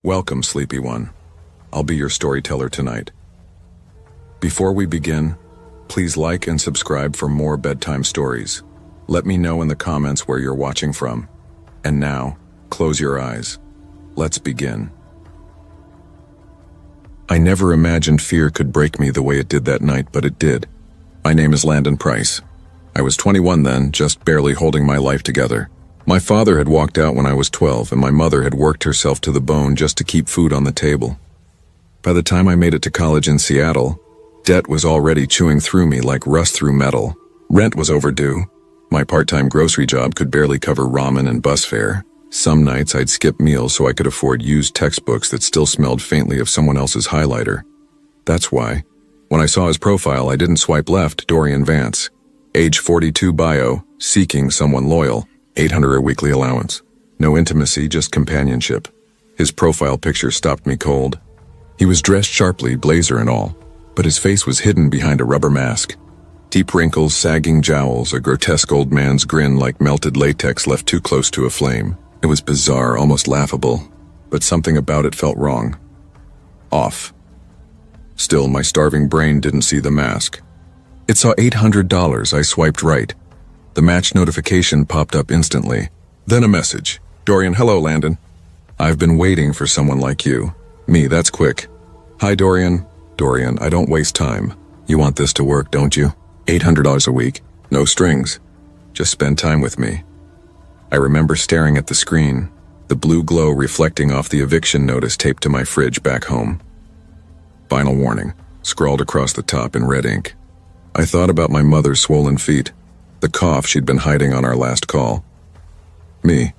Welcome, sleepy one. I'll be your storyteller tonight. Before we begin, please like and subscribe for more bedtime stories. Let me know in the comments where you're watching from. And now, close your eyes. Let's begin. I never imagined fear could break me the way it did that night, but it did. My name is Landon Price. I was 21 then, just barely holding my life together. My father had walked out when I was 12, and my mother had worked herself to the bone just to keep food on the table. By the time I made it to college in Seattle, debt was already chewing through me like rust through metal. Rent was overdue. My part-time grocery job could barely cover ramen and bus fare. Some nights I'd skip meals so I could afford used textbooks that still smelled faintly of someone else's highlighter. That's why, when I saw his profile, I didn't swipe left. Dorian Vance, age 42 bio, seeking someone loyal, $800 a weekly allowance. No intimacy, just companionship. His profile picture stopped me cold. He was dressed sharply, blazer and all, but his face was hidden behind a rubber mask. Deep wrinkles, sagging jowls, a grotesque old man's grin like melted latex left too close to a flame. It was bizarre, almost laughable, but something about it felt wrong. Off. Still, my starving brain didn't see the mask. It saw $800. I swiped right. The match notification popped up instantly. Then a message. Dorian, hello, Landon. I've been waiting for someone like you. Me, that's quick. Hi, Dorian. Dorian, I don't waste time. You want this to work, don't you? $800 a week. No strings. Just spend time with me. I remember staring at the screen, the blue glow reflecting off the eviction notice taped to my fridge back home. Final warning, scrawled across the top in red ink. I thought about my mother's swollen feet, the cough she'd been hiding on our last call. Me,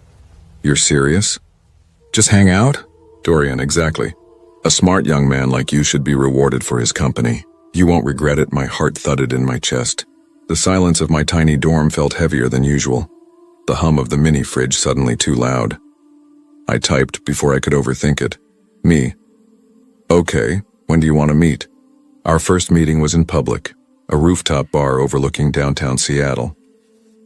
you're serious? Just hang out? Dorian, exactly. A smart young man like you should be rewarded for his company. You won't regret it. My heart thudded in my chest. The silence of my tiny dorm felt heavier than usual. The hum of the mini fridge suddenly too loud. I typed before I could overthink it. Me. Okay, when do you want to meet? Our first meeting was in public, a rooftop bar overlooking downtown Seattle.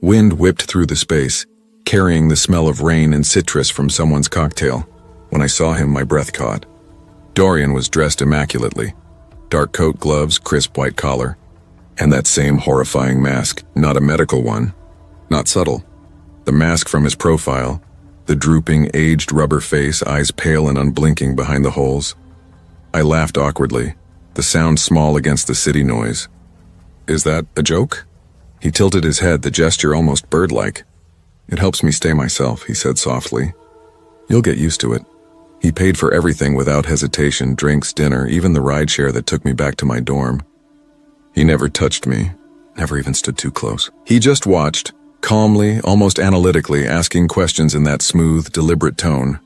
Wind whipped through the space, carrying the smell of rain and citrus from someone's cocktail. When I saw him, my breath caught. Dorian was dressed immaculately. Dark coat, gloves, crisp white collar. And that same horrifying mask, not a medical one. Not subtle. The mask from his profile, the drooping, aged rubber face, eyes pale and unblinking behind the holes. I laughed awkwardly, the sound small against the city noise. Is that a joke? He tilted his head, the gesture almost bird-like. It helps me stay myself, he said softly. You'll get used to it. He paid for everything without hesitation, drinks, dinner, even the rideshare that took me back to my dorm. He never touched me, never even stood too close. He just watched, calmly, almost analytically, asking questions in that smooth, deliberate tone.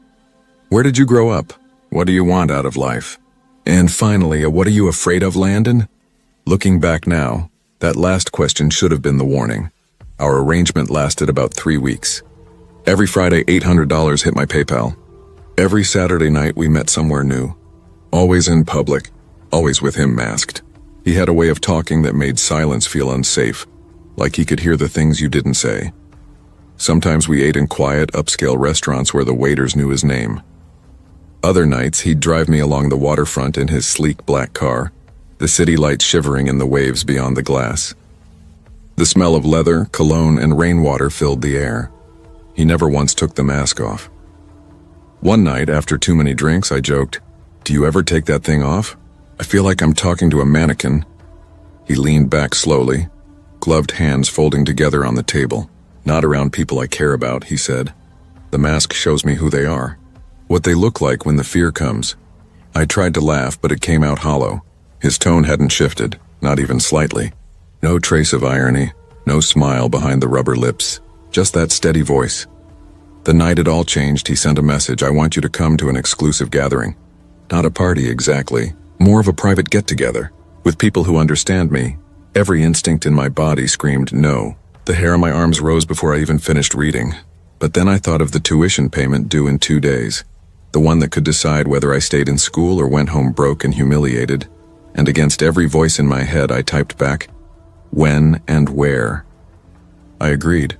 Where did you grow up? What do you want out of life? And finally, what are you afraid of, Landon? Looking back now, that last question should have been the warning. Our arrangement lasted about 3 weeks. Every Friday, $800 hit my PayPal. Every Saturday night we met somewhere new. Always in public, always with him masked. He had a way of talking that made silence feel unsafe, like he could hear the things you didn't say. Sometimes we ate in quiet, upscale restaurants where the waiters knew his name. Other nights he'd drive me along the waterfront in his sleek black car, the city lights shivering in the waves beyond the glass. The smell of leather, cologne, and rainwater filled the air. He never once took the mask off. One night, after too many drinks, I joked, "Do you ever take that thing off? I feel like I'm talking to a mannequin." He leaned back slowly, gloved hands folding together on the table. "Not around people I care about," he said. "The mask shows me who they are, what they look like when the fear comes." I tried to laugh, but it came out hollow. His tone hadn't shifted, not even slightly. No trace of irony, no smile behind the rubber lips, just that steady voice. The night it all changed, he sent a message. "I want you to come to an exclusive gathering. Not a party exactly, more of a private get-together, with people who understand me." Every instinct in my body screamed no. The hair on my arms rose before I even finished reading. But then I thought of the tuition payment due in 2 days, the one that could decide whether I stayed in school or went home broke and humiliated. And against every voice in my head, I typed back, "When and where?" I agreed.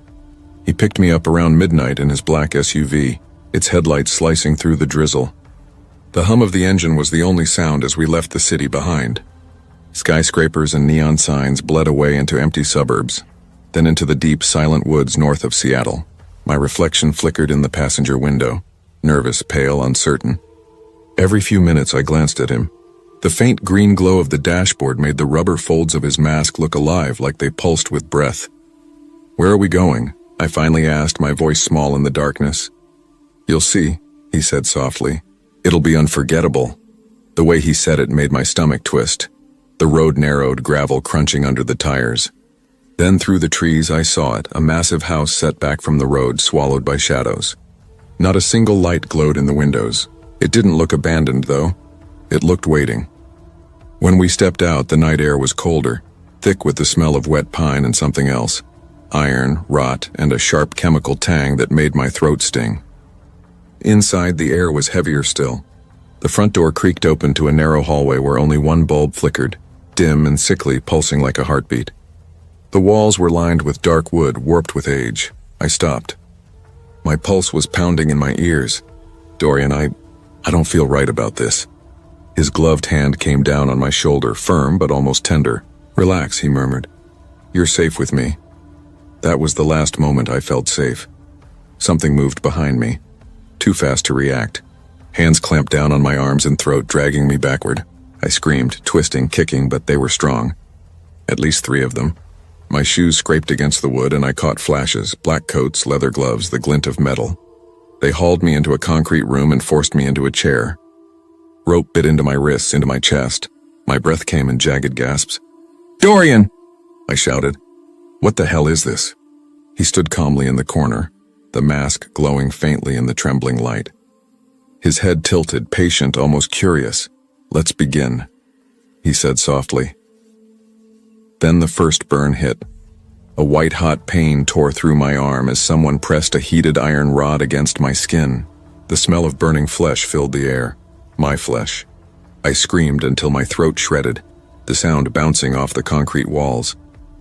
He picked me up around midnight in his black SUV, its headlights slicing through the drizzle. The hum of the engine was the only sound as we left the city behind. Skyscrapers and neon signs bled away into empty suburbs, then into the deep, silent woods north of Seattle. My reflection flickered in the passenger window, nervous, pale, uncertain. Every few minutes I glanced at him. The faint green glow of the dashboard made the rubber folds of his mask look alive, like they pulsed with breath. "Where are we going?" I finally asked, my voice small in the darkness. "You'll see," he said softly. "It'll be unforgettable." The way he said it made my stomach twist. The road narrowed, gravel crunching under the tires. Then through the trees I saw it, a massive house set back from the road, swallowed by shadows. Not a single light glowed in the windows. It didn't look abandoned, though. It looked waiting. When we stepped out, the night air was colder, thick with the smell of wet pine and something else. Iron, rot, and a sharp chemical tang that made my throat sting. Inside, the air was heavier still. The front door creaked open to a narrow hallway where only one bulb flickered, dim and sickly, pulsing like a heartbeat. The walls were lined with dark wood, warped with age. I stopped. My pulse was pounding in my ears. "Dorian, I don't feel right about this." His gloved hand came down on my shoulder, firm but almost tender. "Relax," he murmured. "You're safe with me." That was the last moment I felt safe. Something moved behind me, too fast to react. Hands clamped down on my arms and throat, dragging me backward. I screamed, twisting, kicking, but they were strong. At least 3 of them. My shoes scraped against the wood and I caught flashes, black coats, leather gloves, the glint of metal. They hauled me into a concrete room and forced me into a chair. Rope bit into my wrists, into my chest. My breath came in jagged gasps. "Dorian!" I shouted. "What the hell is this?" He stood calmly in the corner, the mask glowing faintly in the trembling light. His head tilted, patient, almost curious. "Let's begin," he said softly. Then the first burn hit. A white-hot pain tore through my arm as someone pressed a heated iron rod against my skin. The smell of burning flesh filled the air. My flesh. I screamed until my throat shredded, the sound bouncing off the concrete walls.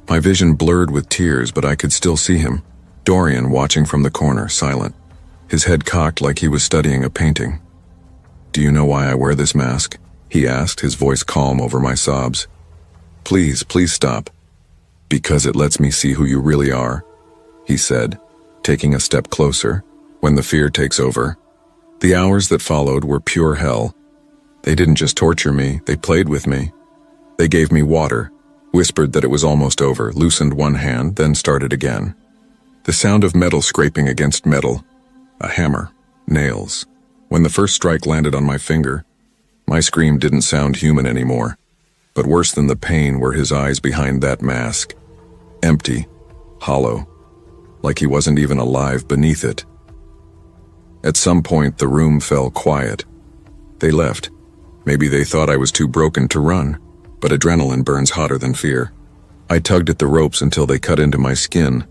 My vision blurred with tears, but I could still see him. Dorian watching from the corner, silent. His head cocked like he was studying a painting. "Do you know why I wear this mask?" he asked, his voice calm over my sobs. Please stop." "Because it lets me see who you really are," he said, taking a step closer. "When the fear takes over." The hours that followed were pure hell. They didn't just torture me, they played with me. They gave me water, whispered that it was almost over, loosened one hand, then started again. The sound of metal scraping against metal. A hammer. Nails. When the first strike landed on my finger, my scream didn't sound human anymore. But worse than the pain were his eyes behind that mask. Empty. Hollow. Like he wasn't even alive beneath it. At some point, the room fell quiet. They left. Maybe they thought I was too broken to run, but adrenaline burns hotter than fear. I tugged at the ropes until they cut into my skin,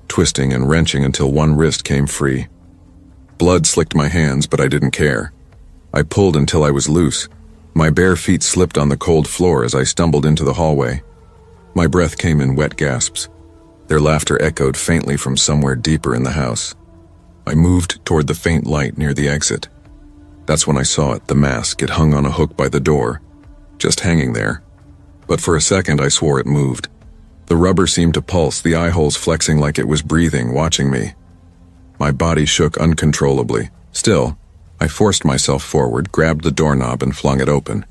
twisting and wrenching until one wrist came free. Blood slicked my hands, but I didn't care. I pulled until I was loose. My bare feet slipped on the cold floor as I stumbled into the hallway. My breath came in wet gasps. Their laughter echoed faintly from somewhere deeper in the house. I moved toward the faint light near the exit. That's when I saw it, the mask. It hung on a hook by the door, just hanging there. But for a second I swore it moved. The rubber seemed to pulse, the eye holes flexing like it was breathing, watching me. My body shook uncontrollably. Still, I forced myself forward, grabbed the doorknob and flung it open.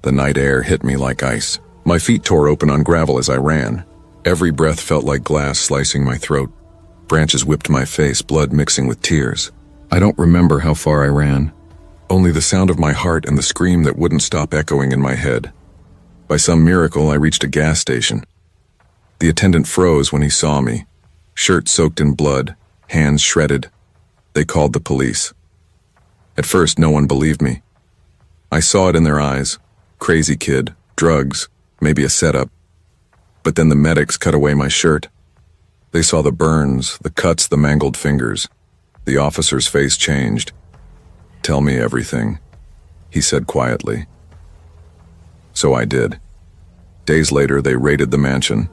The night air hit me like ice. My feet tore open on gravel as I ran. Every breath felt like glass slicing my throat. Branches whipped my face, blood mixing with tears. I don't remember how far I ran. Only the sound of my heart and the scream that wouldn't stop echoing in my head. By some miracle, I reached a gas station. The attendant froze when he saw me. Shirt soaked in blood, hands shredded. They called the police. At first, no one believed me. I saw it in their eyes. Crazy kid, drugs, maybe a setup. But then the medics cut away my shirt. They saw the burns, the cuts, the mangled fingers. The officer's face changed. "Tell me everything," he said quietly. So I did. Days later, they raided the mansion.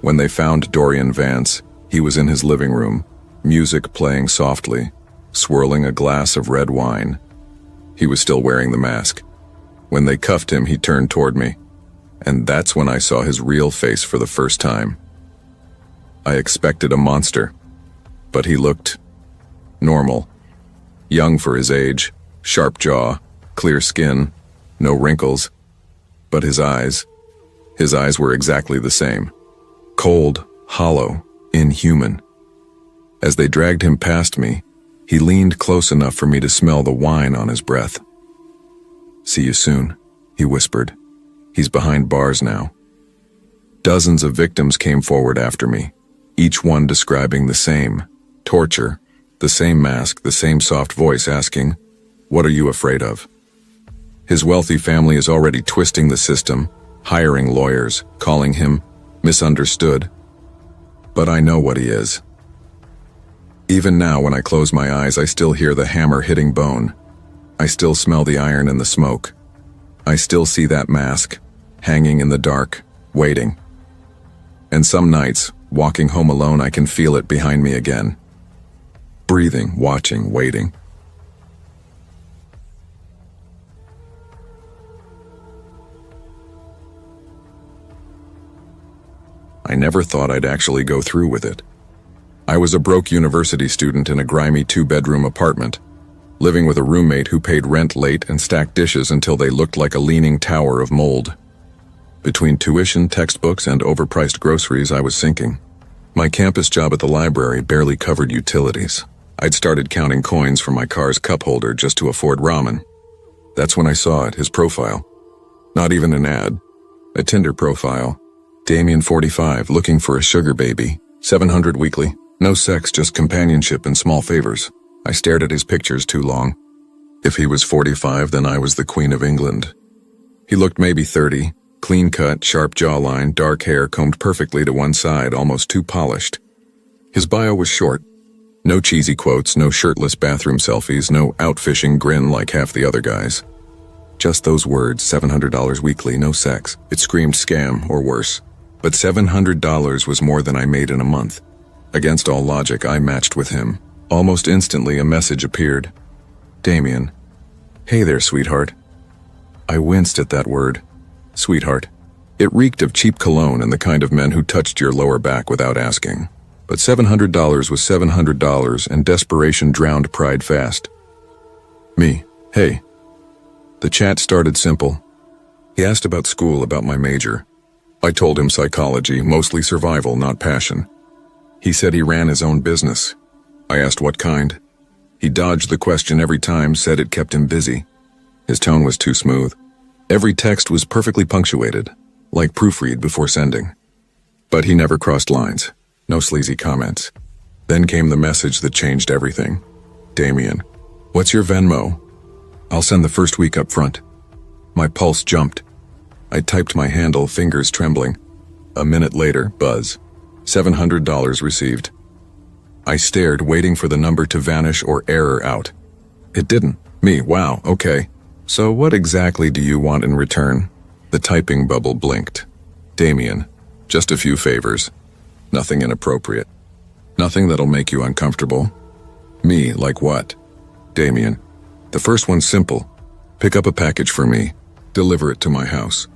When they found Dorian Vance, he was in his living room, music playing softly, swirling a glass of red wine. He was still wearing the mask. When they cuffed him, he turned toward me, and that's when I saw his real face for the first time. I expected a monster, but he looked normal. Young for his age, sharp jaw, clear skin, no wrinkles. But his eyes were exactly the same. Cold, hollow, inhuman. As they dragged him past me, he leaned close enough for me to smell the wine on his breath. "See you soon," he whispered. "He's behind bars now." Dozens of victims came forward after me, each one describing the same torture, the same mask, the same soft voice asking, "What are you afraid of?" His wealthy family is already twisting the system, hiring lawyers, calling him misunderstood. But I know what he is. Even now, when I close my eyes, I still hear the hammer hitting bone. I still smell the iron and the smoke. I still see that mask, hanging in the dark, waiting. And some nights, walking home alone, I can feel it behind me again. Breathing, watching, waiting. I never thought I'd actually go through with it. I was a broke university student in a grimy 2-bedroom apartment, living with a roommate who paid rent late and stacked dishes until they looked like a leaning tower of mold. Between tuition, textbooks, and overpriced groceries, I was sinking. My campus job at the library barely covered utilities. I'd started counting coins from my car's cup holder just to afford ramen. That's when I saw it, his profile. Not even an ad. A Tinder profile. Damien 45, looking for a sugar baby. 700 weekly. No sex, just companionship and small favors. I stared at his pictures too long. If he was 45, then I was the Queen of England. He looked maybe 30, clean-cut, sharp jawline, dark hair combed perfectly to one side, almost too polished. His bio was short. No cheesy quotes, no shirtless bathroom selfies, no out-fishing grin like half the other guys. Just those words, $700 weekly, no sex. It screamed scam, or worse. But $700 was more than I made in a month. Against all logic, I matched with him. Almost instantly, a message appeared. Damien. Hey there, sweetheart. I winced at that word. Sweetheart. It reeked of cheap cologne and the kind of men who touched your lower back without asking. But $700 was $700, and desperation drowned pride fast. Me. Hey. The chat started simple. He asked about school, about my major. I told him psychology, mostly survival, not passion. He said he ran his own business. I asked what kind. He dodged the question every time, said it kept him busy. His tone was too smooth. Every text was perfectly punctuated, like proofread before sending. But he never crossed lines. No sleazy comments. Then came the message that changed everything. Damien, what's your Venmo? I'll send the first week up front. My pulse jumped. I typed my handle, fingers trembling. A minute later, buzz. $700 received. I stared, waiting for the number to vanish or error out. It didn't. Me, wow, okay. So what exactly do you want in return? The typing bubble blinked. Damien, just a few favors. Nothing inappropriate. Nothing that'll make you uncomfortable. Me, like what? Damien, the first one's simple. Pick up a package for me. Deliver it to my house.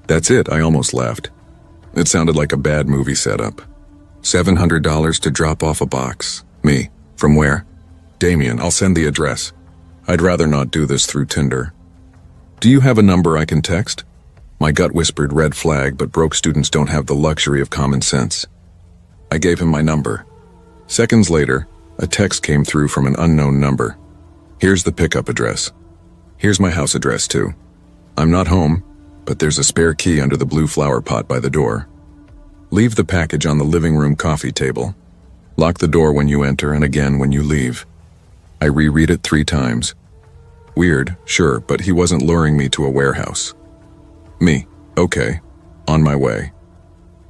That's it, I almost laughed. It sounded like a bad movie setup. $700 to drop off a box. Me, from where? Damien, I'll send the address. I'd rather not do this through Tinder. Do you have a number I can text? My gut whispered red flag, but broke students don't have the luxury of common sense. I gave him my number. Seconds later, a text came through from an unknown number. Here's the pickup address. Here's my house address too. I'm not home, but there's a spare key under the blue flower pot by the door. Leave the package on the living room coffee table. Lock the door when you enter and again when you leave. I reread it 3 times. Weird, sure, but he wasn't luring me to a warehouse. Me, okay, on my way.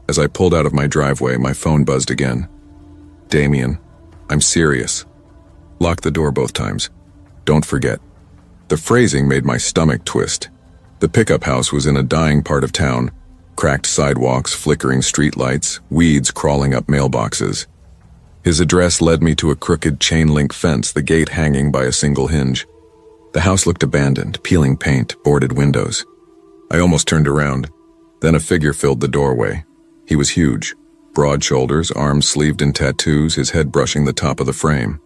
As I pulled out of my driveway, my phone buzzed again. Damien, I'm serious. Lock the door both times. Don't forget. The phrasing made my stomach twist. The pickup house was in a dying part of town. Cracked sidewalks, flickering streetlights, weeds crawling up mailboxes. His address led me to a crooked chain-link fence, the gate hanging by a single hinge. The house looked abandoned, peeling paint, boarded windows. I almost turned around. Then a figure filled the doorway. He was huge, broad shoulders, arms sleeved in tattoos, his head brushing the top of the frame.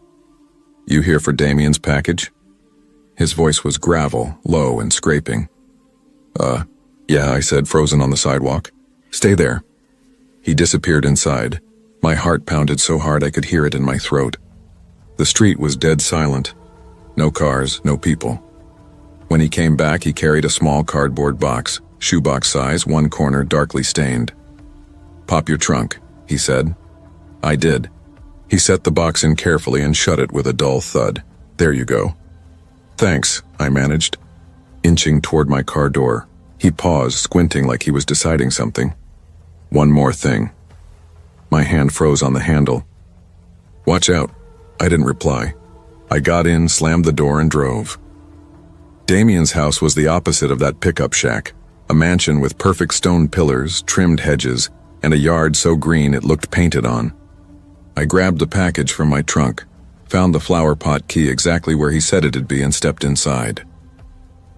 "You here for Damien's package?" His voice was gravel, low and scraping. Yeah, I said, frozen on the sidewalk. "Stay there." He disappeared inside. My heart pounded so hard I could hear it in my throat. The street was dead silent. No cars, no people. When he came back, he carried a small cardboard box, shoebox size, one corner darkly stained. "Pop your trunk," he said. I did. He set the box in carefully and shut it with a dull thud. "There you go." "Thanks," I managed. Inching toward my car door, he paused, squinting like he was deciding something. "One more thing." My hand froze on the handle. "Watch out." I didn't reply. I got in, slammed the door, and drove. Damien's house was the opposite of that pickup shack, a mansion with perfect stone pillars, trimmed hedges, and a yard so green it looked painted on. I grabbed the package from my trunk, found the flower pot key exactly where he said it'd be, and stepped inside.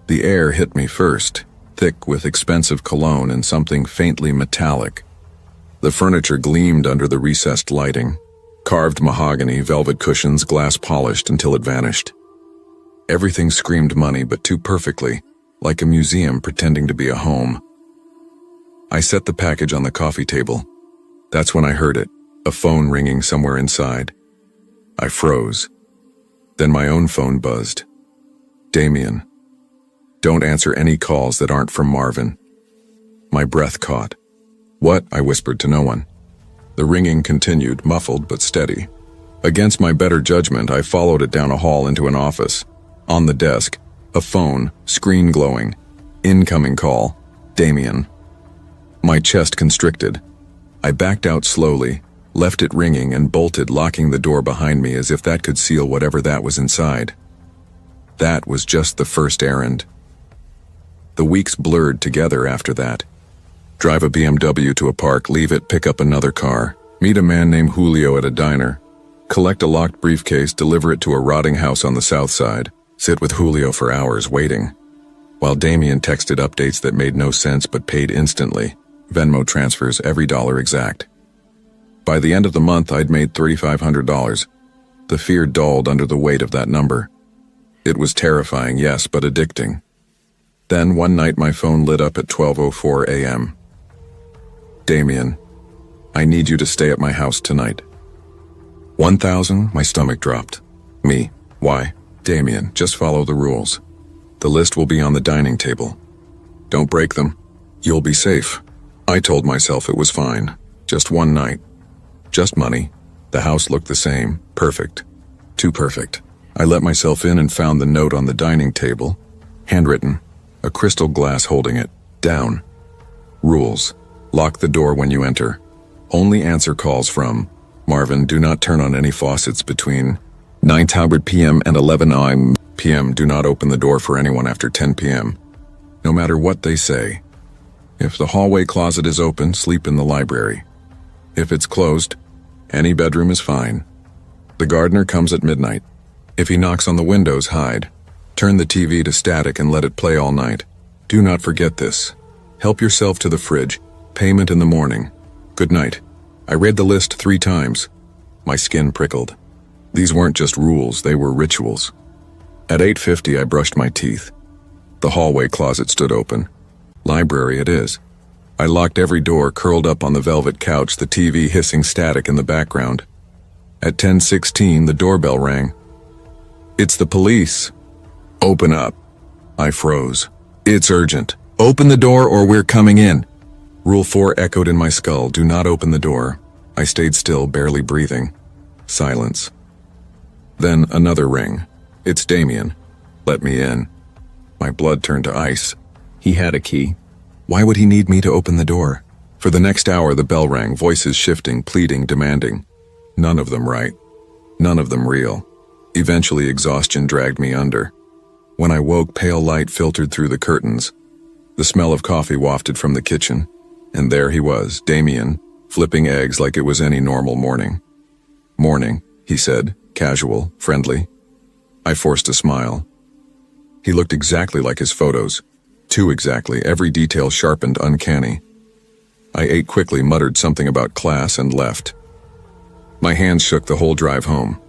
The air hit me first, thick with expensive cologne and something faintly metallic. The furniture gleamed under the recessed lighting. Carved mahogany, velvet cushions, glass polished until it vanished. Everything screamed money, but too perfectly, like a museum pretending to be a home. I set the package on the coffee table. That's when I heard it, a phone ringing somewhere inside. I froze. Then my own phone buzzed. "Damien. Don't answer any calls that aren't from Marvin." My breath caught. "What?" I whispered to no one. The ringing continued, muffled but steady. Against my better judgment, I followed it down a hall into an office. On the desk, a phone, screen glowing. Incoming call. Damien. My chest constricted. I backed out slowly, left it ringing, and bolted, locking the door behind me as if that could seal whatever that was inside. That was just the first errand. The weeks blurred together after that. Drive a BMW to a park, leave it, pick up another car, meet a man named Julio at a diner, collect a locked briefcase, deliver it to a rotting house on the south side, sit with Julio for hours waiting, while Damien texted updates that made no sense but paid instantly, Venmo transfers every dollar exact. By the end of the month, I'd made $3,500. The fear dulled under the weight of that number. It was terrifying, yes, but addicting. Then one night my phone lit up at 12:04 a.m. "Damien, I need you to stay at my house tonight." 1,000, my stomach dropped. Me, why? "Damien, just follow the rules. The list will be on the dining table. Don't break them. You'll be safe." I told myself it was fine. Just one night. Just money. The house looked the same. Perfect. Too perfect. I let myself in and found the note on the dining table. Handwritten. A crystal glass holding it. Down. Rules. Lock the door when you enter. Only answer calls from Marvin. Do not turn on any faucets between 9:00 p.m. and 11 p.m. Do not open the door for anyone after 10 p.m. No matter what they say. If the hallway closet is open, sleep in the library. If it's closed, any bedroom is fine. The gardener comes at midnight. If he knocks on the windows, hide. Turn the TV to static and let it play all night. Do not forget this. Help yourself to the fridge. Payment in the morning. Good night. I read the list 3 times. My skin prickled. These weren't just rules, they were rituals. At 8:50, I brushed my teeth. The hallway closet stood open. Library it is. I locked every door, curled up on the velvet couch, the TV hissing static in the background. At 10:16, the doorbell rang. "It's the police." "Open up." I froze. "It's urgent. Open the door or we're coming in." Rule 4 echoed in my skull. Do not open the door. I stayed still, barely breathing. Silence. Then another ring. "It's Damien. Let me in." My blood turned to ice. He had a key. Why would he need me to open the door? For the next hour, the bell rang, voices shifting, pleading, demanding. None of them right. None of them real. Eventually, exhaustion dragged me under. When I woke, pale light filtered through the curtains. The smell of coffee wafted from the kitchen. And there he was, Damien, flipping eggs like it was any normal morning. "Morning," he said, casual, friendly. I forced a smile. He looked exactly like his photos. Too exactly, every detail sharpened, uncanny. I ate quickly, muttered something about class, and left. My hands shook the whole drive home.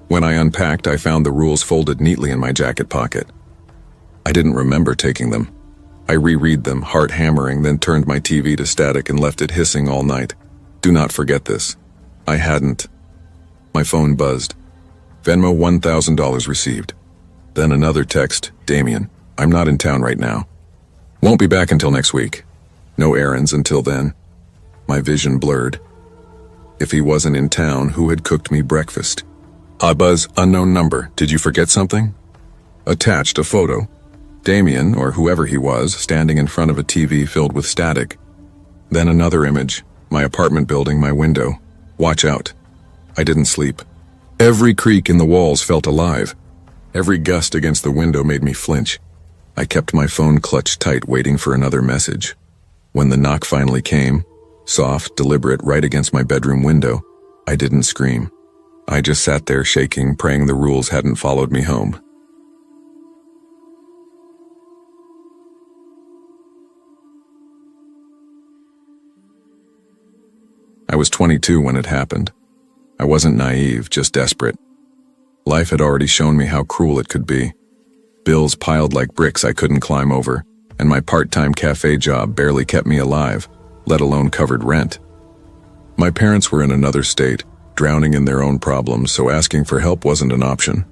When I unpacked, I found the rules folded neatly in my jacket pocket. I didn't remember taking them. I reread them, heart hammering, then turned my TV to static and left it hissing all night. Do not forget this. I hadn't. My phone buzzed. Venmo $1,000 received. Then another text, Damien, I'm not in town right now. Won't be back until next week. No errands until then. My vision blurred. If he wasn't in town, who had cooked me breakfast? Buzz, unknown number, did you forget something? Attached a photo. Damien, or whoever he was, standing in front of a TV filled with static. Then another image, my apartment building, my window. Watch out. I didn't sleep. Every creak in the walls felt alive. Every gust against the window made me flinch. I kept my phone clutched tight, waiting for another message. When the knock finally came, soft, deliberate, right against my bedroom window, I didn't scream. I just sat there shaking, praying the rules hadn't followed me home. I was 22 when it happened. I wasn't naive, just desperate. Life had already shown me how cruel it could be. Bills piled like bricks I couldn't climb over, and my part-time cafe job barely kept me alive, let alone covered rent. My parents were in another state, drowning in their own problems, so asking for help wasn't an option.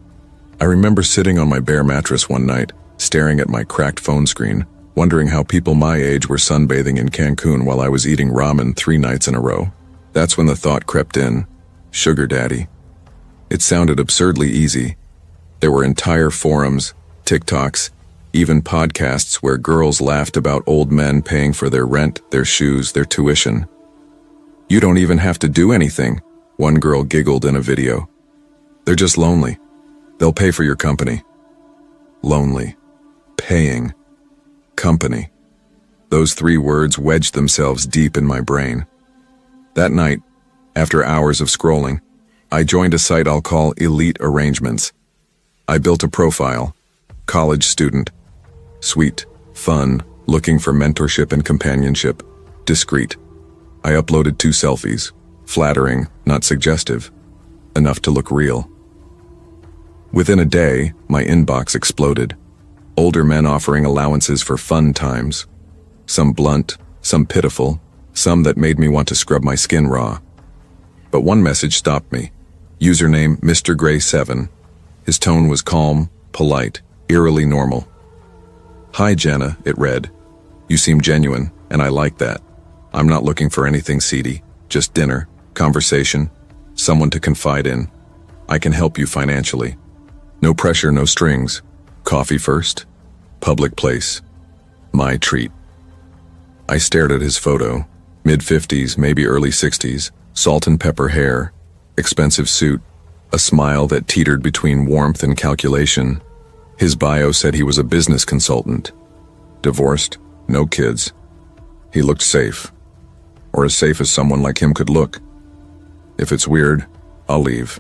I remember sitting on my bare mattress one night, staring at my cracked phone screen, wondering how people my age were sunbathing in Cancun while I was eating ramen 3 nights in a row. That's when the thought crept in, sugar daddy. It sounded absurdly easy. There were entire forums, TikToks, even podcasts where girls laughed about old men paying for their rent, their shoes, their tuition. You don't even have to do anything, one girl giggled in a video. They're just lonely. They'll pay for your company. Lonely. Paying. Company. Those 3 words wedged themselves deep in my brain. That night, after hours of scrolling, I joined a site I'll call Elite Arrangements. I built a profile. College student. Sweet. Fun. Looking for mentorship and companionship. Discreet. I uploaded 2 selfies. Flattering, not suggestive. Enough to look real. Within a day, my inbox exploded. Older men offering allowances for fun times. Some blunt, some pitiful, some that made me want to scrub my skin raw. But one message stopped me. Username Mr. Gray 7. His tone was calm, polite, eerily normal. Hi Jenna, it read. You seem genuine, and I like that. I'm not looking for anything seedy, just dinner, conversation, someone to confide in. I can help you financially. No pressure, no strings. Coffee first. Public place. My treat. I stared at his photo. Mid-50s, maybe early 60s, salt and pepper hair, expensive suit, a smile that teetered between warmth and calculation. His bio said he was a business consultant. Divorced, no kids. He looked safe. Or as safe as someone like him could look. If it's weird, I'll leave.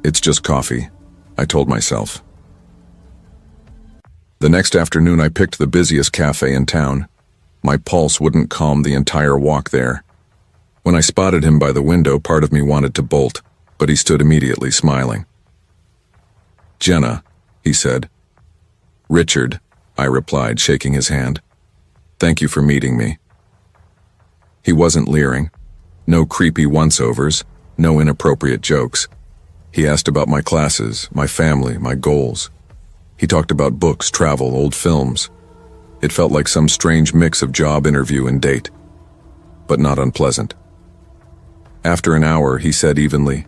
It's just coffee, I told myself. The next afternoon I picked the busiest cafe in town. My pulse wouldn't calm the entire walk there. When I spotted him by the window, part of me wanted to bolt, but he stood immediately, smiling. Jenna, he said. Richard, I replied, shaking his hand. Thank you for meeting me. He wasn't leering. No creepy once-overs, no inappropriate jokes. He asked about my classes, my family, my goals. He talked about books, travel, old films. It felt like some strange mix of job interview and date, but not unpleasant. After an hour, he said evenly,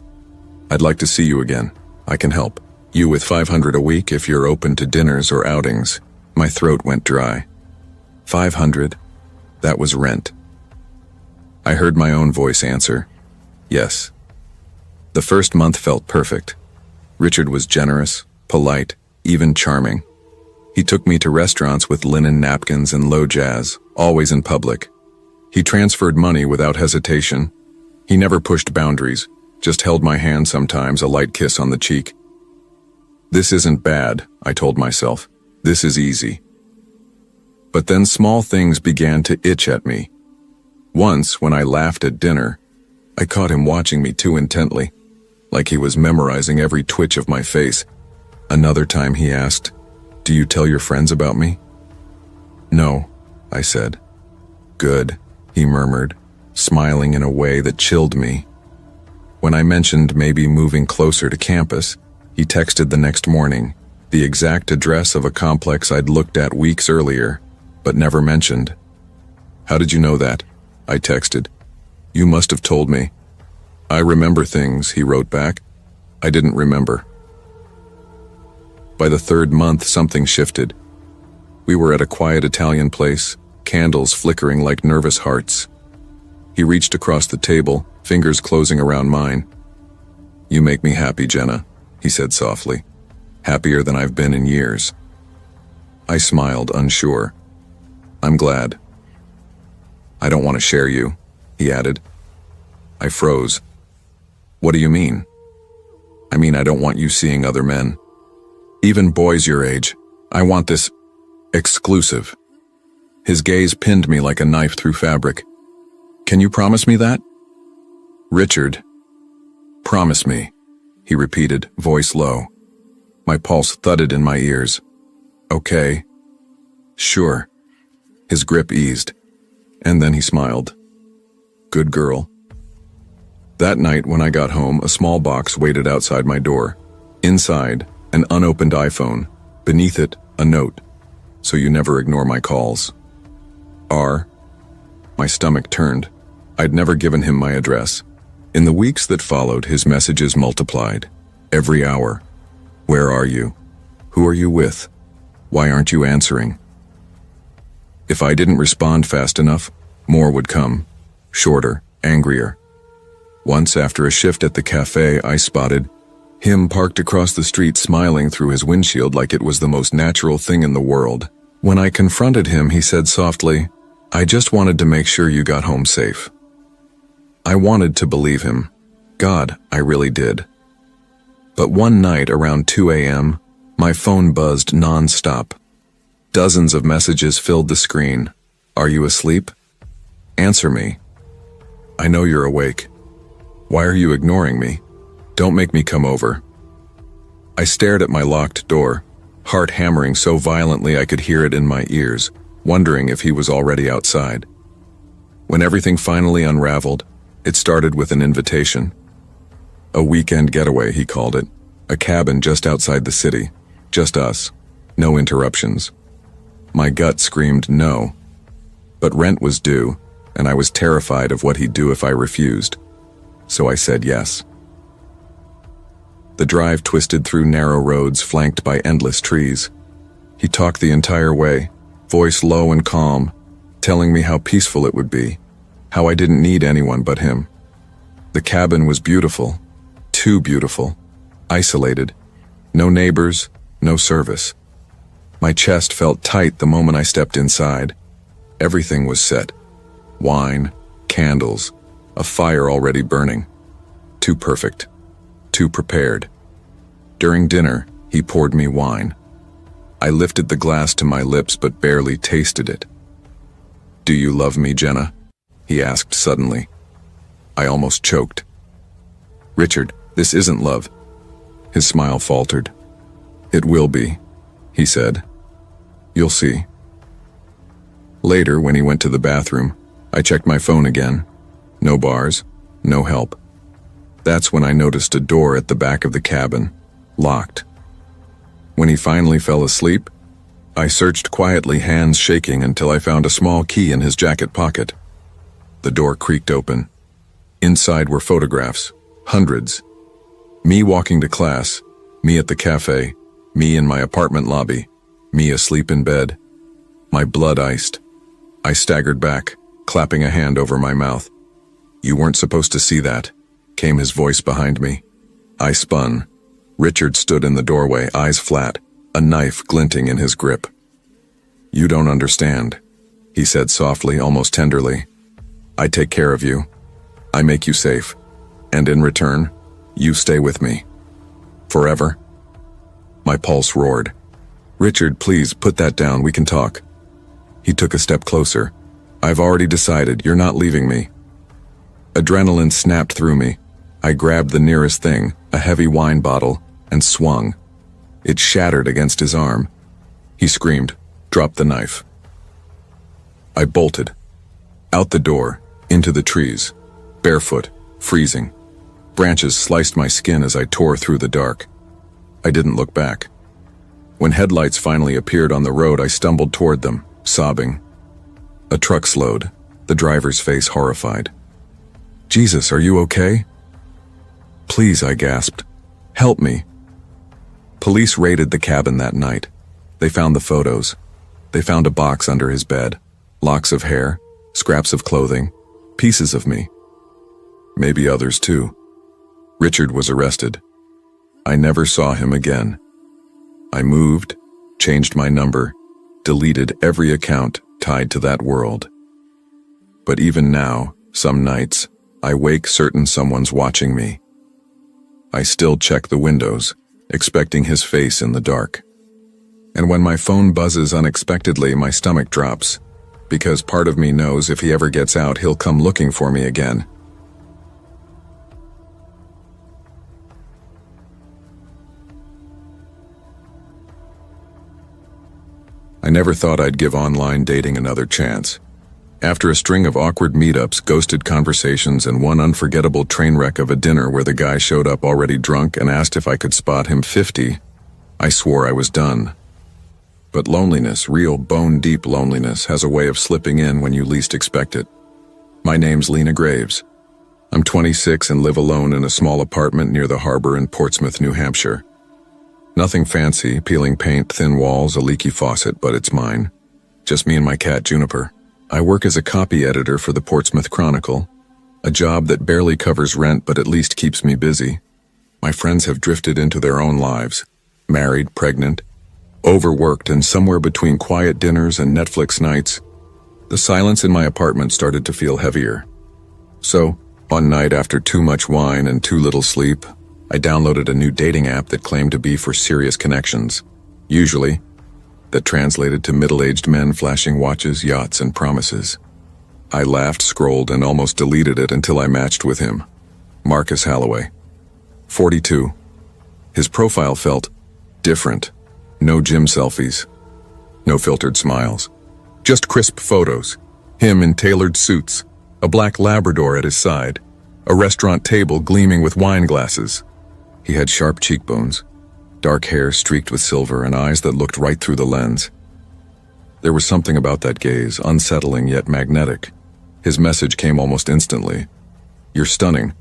I'd like to see you again. I can help. You with $500 a week if you're open to dinners or outings. My throat went dry. $500? That was rent. I heard my own voice answer, yes. The first month felt perfect. Richard was generous, polite, even charming. He took me to restaurants with linen napkins and low jazz, always in public. He transferred money without hesitation. He never pushed boundaries, just held my hand sometimes, a light kiss on the cheek. This isn't bad, I told myself. This is easy. But then small things began to itch at me. Once, when I laughed at dinner, I caught him watching me too intently, like he was memorizing every twitch of my face. Another time he asked, "Do you tell your friends about me?" "No," I said. "Good," he murmured, smiling in a way that chilled me. When I mentioned maybe moving closer to campus, he texted the next morning, the exact address of a complex I'd looked at weeks earlier, but never mentioned. "How did you know that?" I texted. "You must have told me." "I remember things," he wrote back. I didn't remember. By the third month, something shifted. We were at a quiet Italian place, candles flickering like nervous hearts. He reached across the table, fingers closing around mine. "You make me happy, Jenna," he said softly. "Happier than I've been in years." I smiled, unsure. "I'm glad." "I don't want to share you," he added. I froze. "What do you mean?" "I mean, I don't want you seeing other men. Even boys your age. I want this exclusive." His gaze pinned me like a knife through fabric. "Can you promise me that?" "Richard, promise me," he repeated, voice low. My pulse thudded in my ears. "Okay. Sure." His grip eased, and then he smiled. "Good girl." That night when I got home, a small box waited outside my door. Inside, an unopened iPhone. Beneath it, a note. "So you never ignore my calls." R. My stomach turned. I'd never given him my address. In the weeks that followed, his messages multiplied. Every hour. "Where are you? Who are you with? Why aren't you answering?" If I didn't respond fast enough, more would come. Shorter, angrier. Once, after a shift at the cafe, I spotted him parked across the street, smiling through his windshield like it was the most natural thing in the world. When I confronted him, he said softly, "I just wanted to make sure you got home safe." I wanted to believe him. God, I really did. But one night around 2 a.m., my phone buzzed non-stop. Dozens of messages filled the screen. "Are you asleep? Answer me. I know you're awake. Why are you ignoring me? Don't make me come over." I stared at my locked door, heart hammering so violently I could hear it in my ears, wondering if he was already outside. When everything finally unraveled, it started with an invitation. A weekend getaway, he called it. A cabin just outside the city. Just us. No interruptions. My gut screamed no. But rent was due, and I was terrified of what he'd do if I refused. So I said yes. The drive twisted through narrow roads flanked by endless trees. He talked the entire way, voice low and calm, telling me how peaceful it would be, how I didn't need anyone but him. The cabin was beautiful, too beautiful, isolated, no neighbors, no service. My chest felt tight the moment I stepped inside. Everything was set. Wine, candles, a fire already burning. Too perfect. Too prepared. During dinner, he poured me wine. I lifted the glass to my lips but barely tasted it. "Do you love me, Jenna?" he asked suddenly. I almost choked. "Richard, this isn't love." His smile faltered. "It will be," he said. "You'll see." Later, when he went to the bathroom, I checked my phone again. No bars, no help. That's when I noticed a door at the back of the cabin, locked. When he finally fell asleep, I searched quietly, hands shaking, until I found a small key in his jacket pocket. The door creaked open. Inside were photographs, hundreds. Me walking to class, me at the cafe, me in my apartment lobby, me asleep in bed. My blood iced. I staggered back, clapping a hand over my mouth. "You weren't supposed to see that," came his voice behind me. I spun. Richard stood in the doorway, eyes flat, a knife glinting in his grip. "You don't understand," he said softly, almost tenderly. "I take care of you. I make you safe. And in return, you stay with me. Forever." My pulse roared. Richard, please, put that down, we can talk. He took a step closer. I've already decided, you're not leaving me. Adrenaline snapped through me. I grabbed the nearest thing, a heavy wine bottle, and swung. It shattered against his arm. He screamed, dropped the knife. I bolted. Out the door, into the trees, barefoot, freezing. Branches sliced my skin as I tore through the dark. I didn't look back. When headlights finally appeared on the road, I stumbled toward them, sobbing. A truck slowed, the driver's face horrified. Jesus, are you okay? Please, I gasped. Help me. Police raided the cabin that night. They found the photos. They found a box under his bed, locks of hair, scraps of clothing, pieces of me. Maybe others too. Richard was arrested. I never saw him again. I moved, changed my number, deleted every account tied to that world. But even now, some nights, I wake certain someone's watching me. I still check the windows, expecting his face in the dark. And when my phone buzzes unexpectedly, my stomach drops, because part of me knows if he ever gets out, he'll come looking for me again. I never thought I'd give online dating another chance. After a string of awkward meetups, ghosted conversations, and one unforgettable train wreck of a dinner where the guy showed up already drunk and asked if I could spot him 50, I swore I was done. But loneliness, real bone-deep loneliness, has a way of slipping in when you least expect it. My name's Lena Graves. I'm 26 and live alone in a small apartment near the harbor in Portsmouth, New Hampshire. Nothing fancy, peeling paint, thin walls, a leaky faucet, but it's mine. Just me and my cat, Juniper. I work as a copy editor for the Portsmouth Chronicle, a job that barely covers rent but at least keeps me busy. My friends have drifted into their own lives, married, pregnant, overworked, and somewhere between quiet dinners and Netflix nights, the silence in my apartment started to feel heavier. So, one night after too much wine and too little sleep, I downloaded a new dating app that claimed to be for serious connections. Usually, that translated to middle-aged men flashing watches, yachts, and promises. I laughed, scrolled, and almost deleted it until I matched with him. Marcus Holloway. 42. His profile felt different. No gym selfies. No filtered smiles. Just crisp photos. Him in tailored suits. A black Labrador at his side. A restaurant table gleaming with wine glasses. He had sharp cheekbones, dark hair streaked with silver, and eyes that looked right through the lens. There was something about that gaze, unsettling yet magnetic. His message came almost instantly. You're stunning.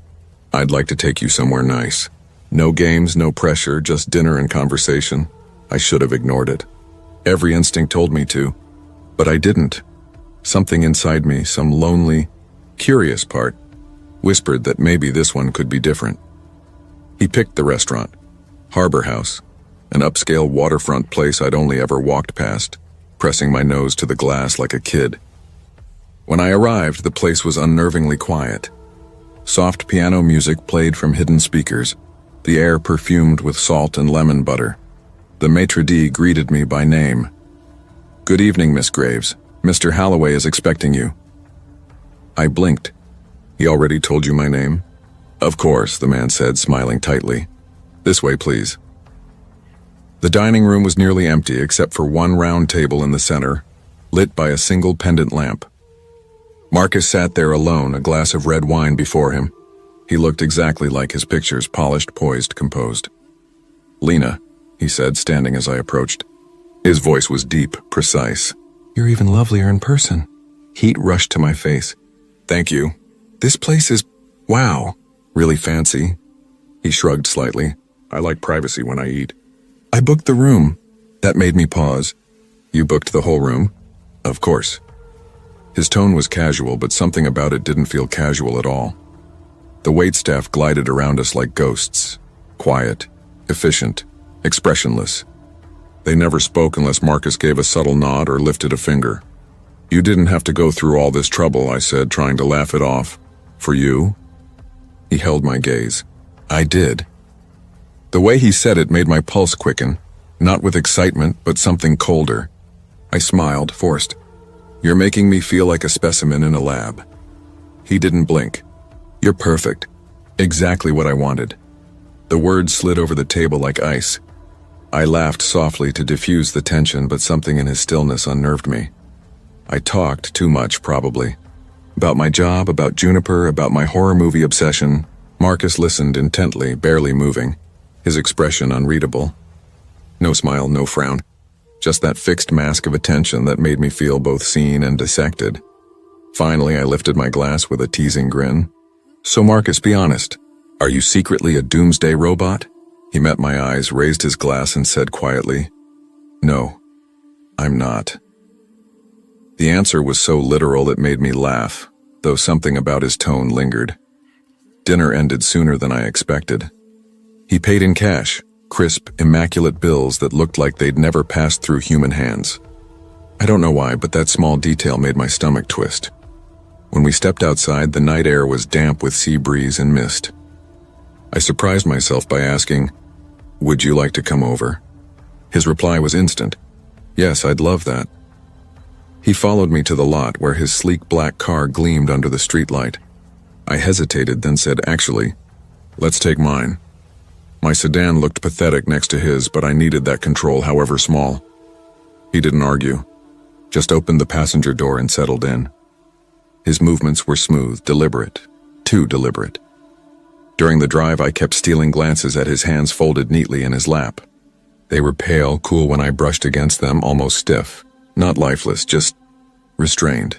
I'd like to take you somewhere nice. No games, no pressure, just dinner and conversation. I should have ignored it. Every instinct told me to, but I didn't. Something inside me, some lonely, curious part, whispered that maybe this one could be different. He picked the restaurant. Harbor House, an upscale waterfront place I'd only ever walked past, pressing my nose to the glass like a kid. When I arrived, the place was unnervingly quiet. Soft piano music played from hidden speakers, the air perfumed with salt and lemon butter. The maitre d' greeted me by name. Good evening, Miss Graves. Mr. Holloway is expecting you. I blinked. He already told you my name? Of course, the man said, smiling tightly. This way, please. The dining room was nearly empty except for one round table in the center, lit by a single pendant lamp. Marcus sat there alone, a glass of red wine before him. He looked exactly like his pictures, polished, poised, composed. Lena, he said, standing as I approached. His voice was deep, precise. You're even lovelier in person. Heat rushed to my face. Thank you. This place is, wow, really fancy. He shrugged slightly. I like privacy when I eat. I booked the room. That made me pause. You booked the whole room? Of course. His tone was casual, but something about it didn't feel casual at all. The waitstaff glided around us like ghosts. Quiet, efficient, expressionless. They never spoke unless Marcus gave a subtle nod or lifted a finger. You didn't have to go through all this trouble, I said, trying to laugh it off. For you? He held my gaze. I did. The way he said it made my pulse quicken. Not with excitement, but something colder. I smiled, forced. "You're making me feel like a specimen in a lab." He didn't blink. "You're perfect. Exactly what I wanted." The words slid over the table like ice. I laughed softly to diffuse the tension, but something in his stillness unnerved me. I talked too much, probably. About my job, about Juniper, about my horror movie obsession. Marcus listened intently, barely moving, his expression unreadable. No smile, no frown. Just that fixed mask of attention that made me feel both seen and dissected. Finally, I lifted my glass with a teasing grin. "So Marcus, be honest. Are you secretly a doomsday robot?" He met my eyes, raised his glass, and said quietly, "No, I'm not." The answer was so literal it made me laugh, though something about his tone lingered. Dinner ended sooner than I expected. He paid in cash, crisp, immaculate bills that looked like they'd never passed through human hands. I don't know why, but that small detail made my stomach twist. When we stepped outside, the night air was damp with sea breeze and mist. I surprised myself by asking, "Would you like to come over?" His reply was instant. "Yes, I'd love that." He followed me to the lot where his sleek black car gleamed under the streetlight. I hesitated, then said, "Actually, let's take mine." My sedan looked pathetic next to his, but I needed that control, however small. He didn't argue, just opened the passenger door and settled in. His movements were smooth, deliberate, too deliberate. During the drive, I kept stealing glances at his hands folded neatly in his lap. They were pale, cool when I brushed against them, almost stiff. Not lifeless, just restrained.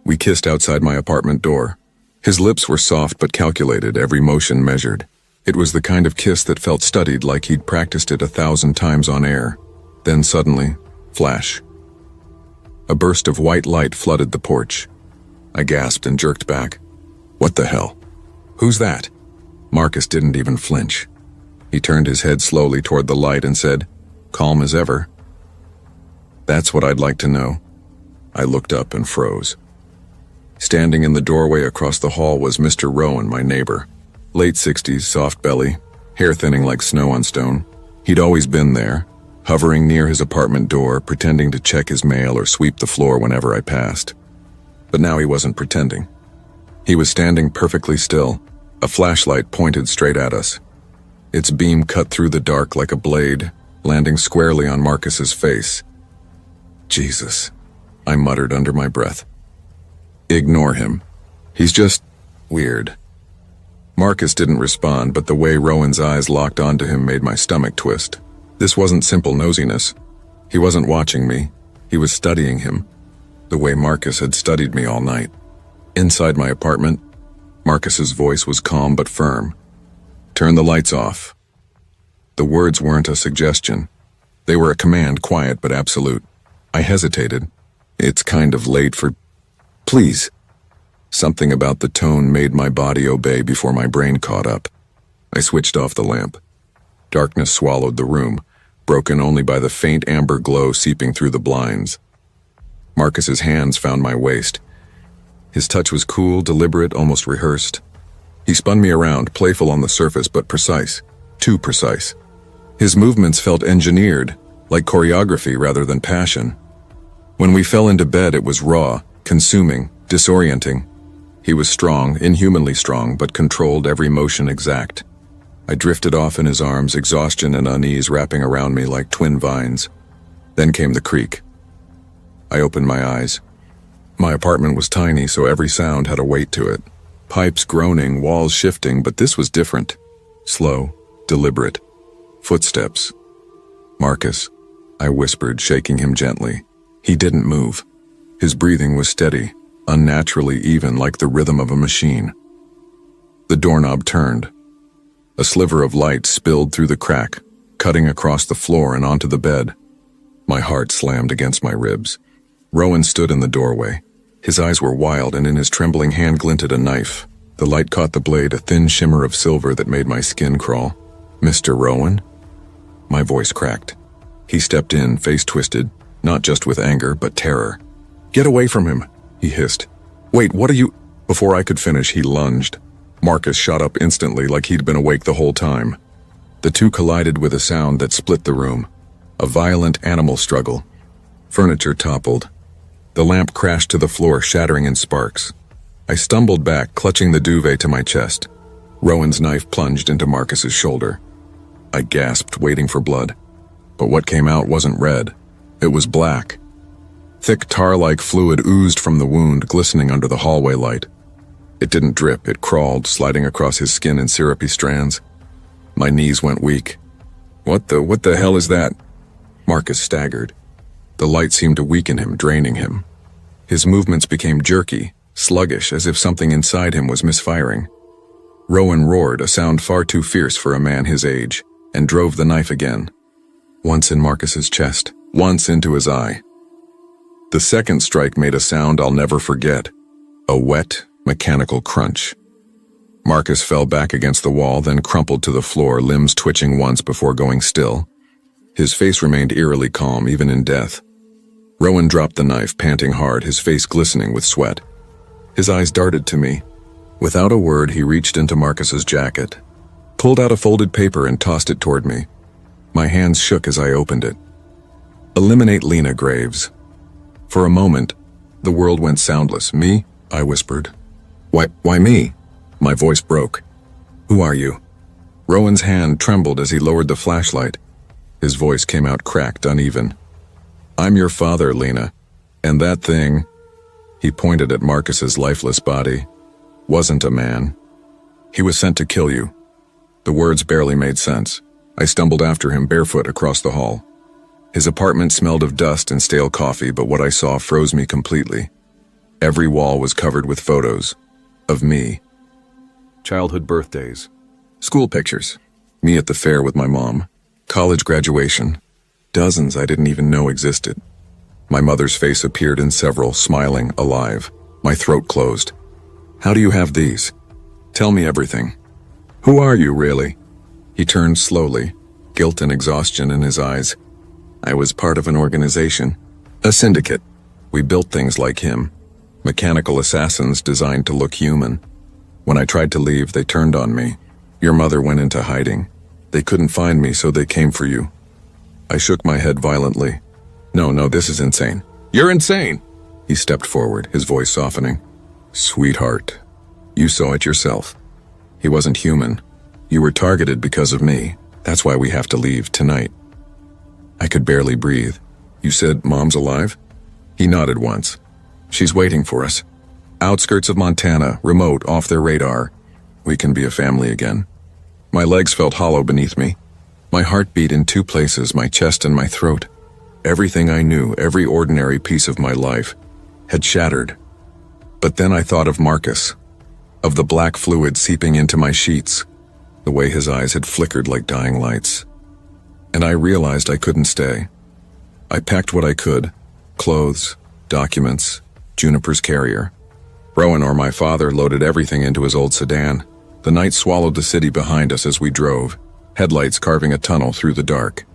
We kissed outside my apartment door. His lips were soft but calculated, every motion measured. It was the kind of kiss that felt studied, like he'd practiced it 1,000 times on air. Then suddenly, flash. A burst of white light flooded the porch. I gasped and jerked back. "What the hell? Who's that?" Marcus didn't even flinch. He turned his head slowly toward the light and said, calm as ever, "That's what I'd like to know." I looked up and froze. Standing in the doorway across the hall was Mr. Rowan, my neighbor. Late 60s, soft belly, hair thinning like snow on stone. He'd always been there, hovering near his apartment door, pretending to check his mail or sweep the floor whenever I passed. But now he wasn't pretending. He was standing perfectly still, a flashlight pointed straight at us. Its beam cut through the dark like a blade, landing squarely on Marcus's face. "Jesus," I muttered under my breath. "Ignore him. He's just weird." Marcus didn't respond, but the way Rowan's eyes locked onto him made my stomach twist. This wasn't simple nosiness. He wasn't watching me. He was studying him, the way Marcus had studied me all night. Inside my apartment, Marcus's voice was calm but firm. "Turn the lights off." The words weren't a suggestion. They were a command, quiet but absolute. I hesitated. "It's kind of late for—" "Please." Something about the tone made my body obey before my brain caught up. I switched off the lamp. Darkness swallowed the room, broken only by the faint amber glow seeping through the blinds. Marcus's hands found my waist. His touch was cool, deliberate, almost rehearsed. He spun me around, playful on the surface but precise. Too precise. His movements felt engineered, like choreography rather than passion. When we fell into bed, it was raw, consuming, disorienting. He was strong, inhumanly strong, but controlled every motion exact. I drifted off in his arms, exhaustion and unease wrapping around me like twin vines. Then came the creak. I opened my eyes. My apartment was tiny, so every sound had a weight to it. Pipes groaning, walls shifting, but this was different. Slow, deliberate. Footsteps. "Marcus," I whispered, shaking him gently. He didn't move. His breathing was steady, unnaturally even, like the rhythm of a machine. The doorknob turned. A sliver of light spilled through the crack, cutting across the floor and onto the bed. My heart slammed against my ribs. Rowan stood in the doorway. His eyes were wild, and in his trembling hand glinted a knife. The light caught the blade, a thin shimmer of silver that made my skin crawl. "Mr. Rowan?" My voice cracked. He stepped in, face twisted, not just with anger, but terror. "Get away from him," he hissed. "Wait, what are you—" Before I could finish, he lunged. Marcus shot up instantly, like he'd been awake the whole time. The two collided with a sound that split the room. A violent animal struggle. Furniture toppled. The lamp crashed to the floor, shattering in sparks. I stumbled back, clutching the duvet to my chest. Rowan's knife plunged into Marcus's shoulder. I gasped, waiting for blood. But what came out wasn't red. It was black. Thick tar-like fluid oozed from the wound, glistening under the hallway light. It didn't drip, it crawled, sliding across his skin in syrupy strands. My knees went weak. What the hell is that? Marcus staggered. The light seemed to weaken him, draining him. His movements became jerky, sluggish, as if something inside him was misfiring. Rowan roared, a sound far too fierce for a man his age, and drove the knife again. Once in Marcus's chest, once into his eye. The second strike made a sound I'll never forget. A wet, mechanical crunch. Marcus fell back against the wall, then crumpled to the floor, limbs twitching once before going still. His face remained eerily calm, even in death. Rowan dropped the knife, panting hard, his face glistening with sweat. His eyes darted to me. Without a word, he reached into Marcus's jacket, pulled out a folded paper and tossed it toward me. My hands shook as I opened it. Eliminate Lena Graves. For a moment, the world went soundless. Me? I whispered. Why me? My voice broke. Who are you? Rowan's hand trembled as he lowered the flashlight. His voice came out cracked, uneven. I'm your father, Lena. And that thing, he pointed at Marcus's lifeless body, wasn't a man. He was sent to kill you. The words barely made sense. I stumbled after him barefoot across the hall. His apartment smelled of dust and stale coffee, but what I saw froze me completely. Every wall was covered with photos. Of me. Childhood birthdays. School pictures. Me at the fair with my mom. College graduation. Dozens I didn't even know existed. My mother's face appeared in several, smiling, alive. My throat closed. How do you have these? Tell me everything. Who are you, really? He turned slowly, guilt and exhaustion in his eyes. I was part of an organization. A syndicate. We built things like him. Mechanical assassins designed to look human. When I tried to leave, they turned on me. Your mother went into hiding. They couldn't find me, so they came for you. I shook my head violently. No, this is insane. You're insane! He stepped forward, his voice softening. Sweetheart, you saw it yourself. He wasn't human. You were targeted because of me. That's why we have to leave tonight. I could barely breathe. You said Mom's alive? He nodded once. She's waiting for us. Outskirts of Montana, remote, off their radar. We can be a family again. My legs felt hollow beneath me. My heart beat in two places, my chest and my throat. Everything I knew, every ordinary piece of my life, had shattered. But then I thought of Marcus, of the black fluid seeping into my sheets, the way his eyes had flickered like dying lights. And I realized I couldn't stay. I packed what I could, clothes, documents, Juniper's carrier. Rowan or my father loaded everything into his old sedan. The night swallowed the city behind us as we drove, headlights carving a tunnel through the dark.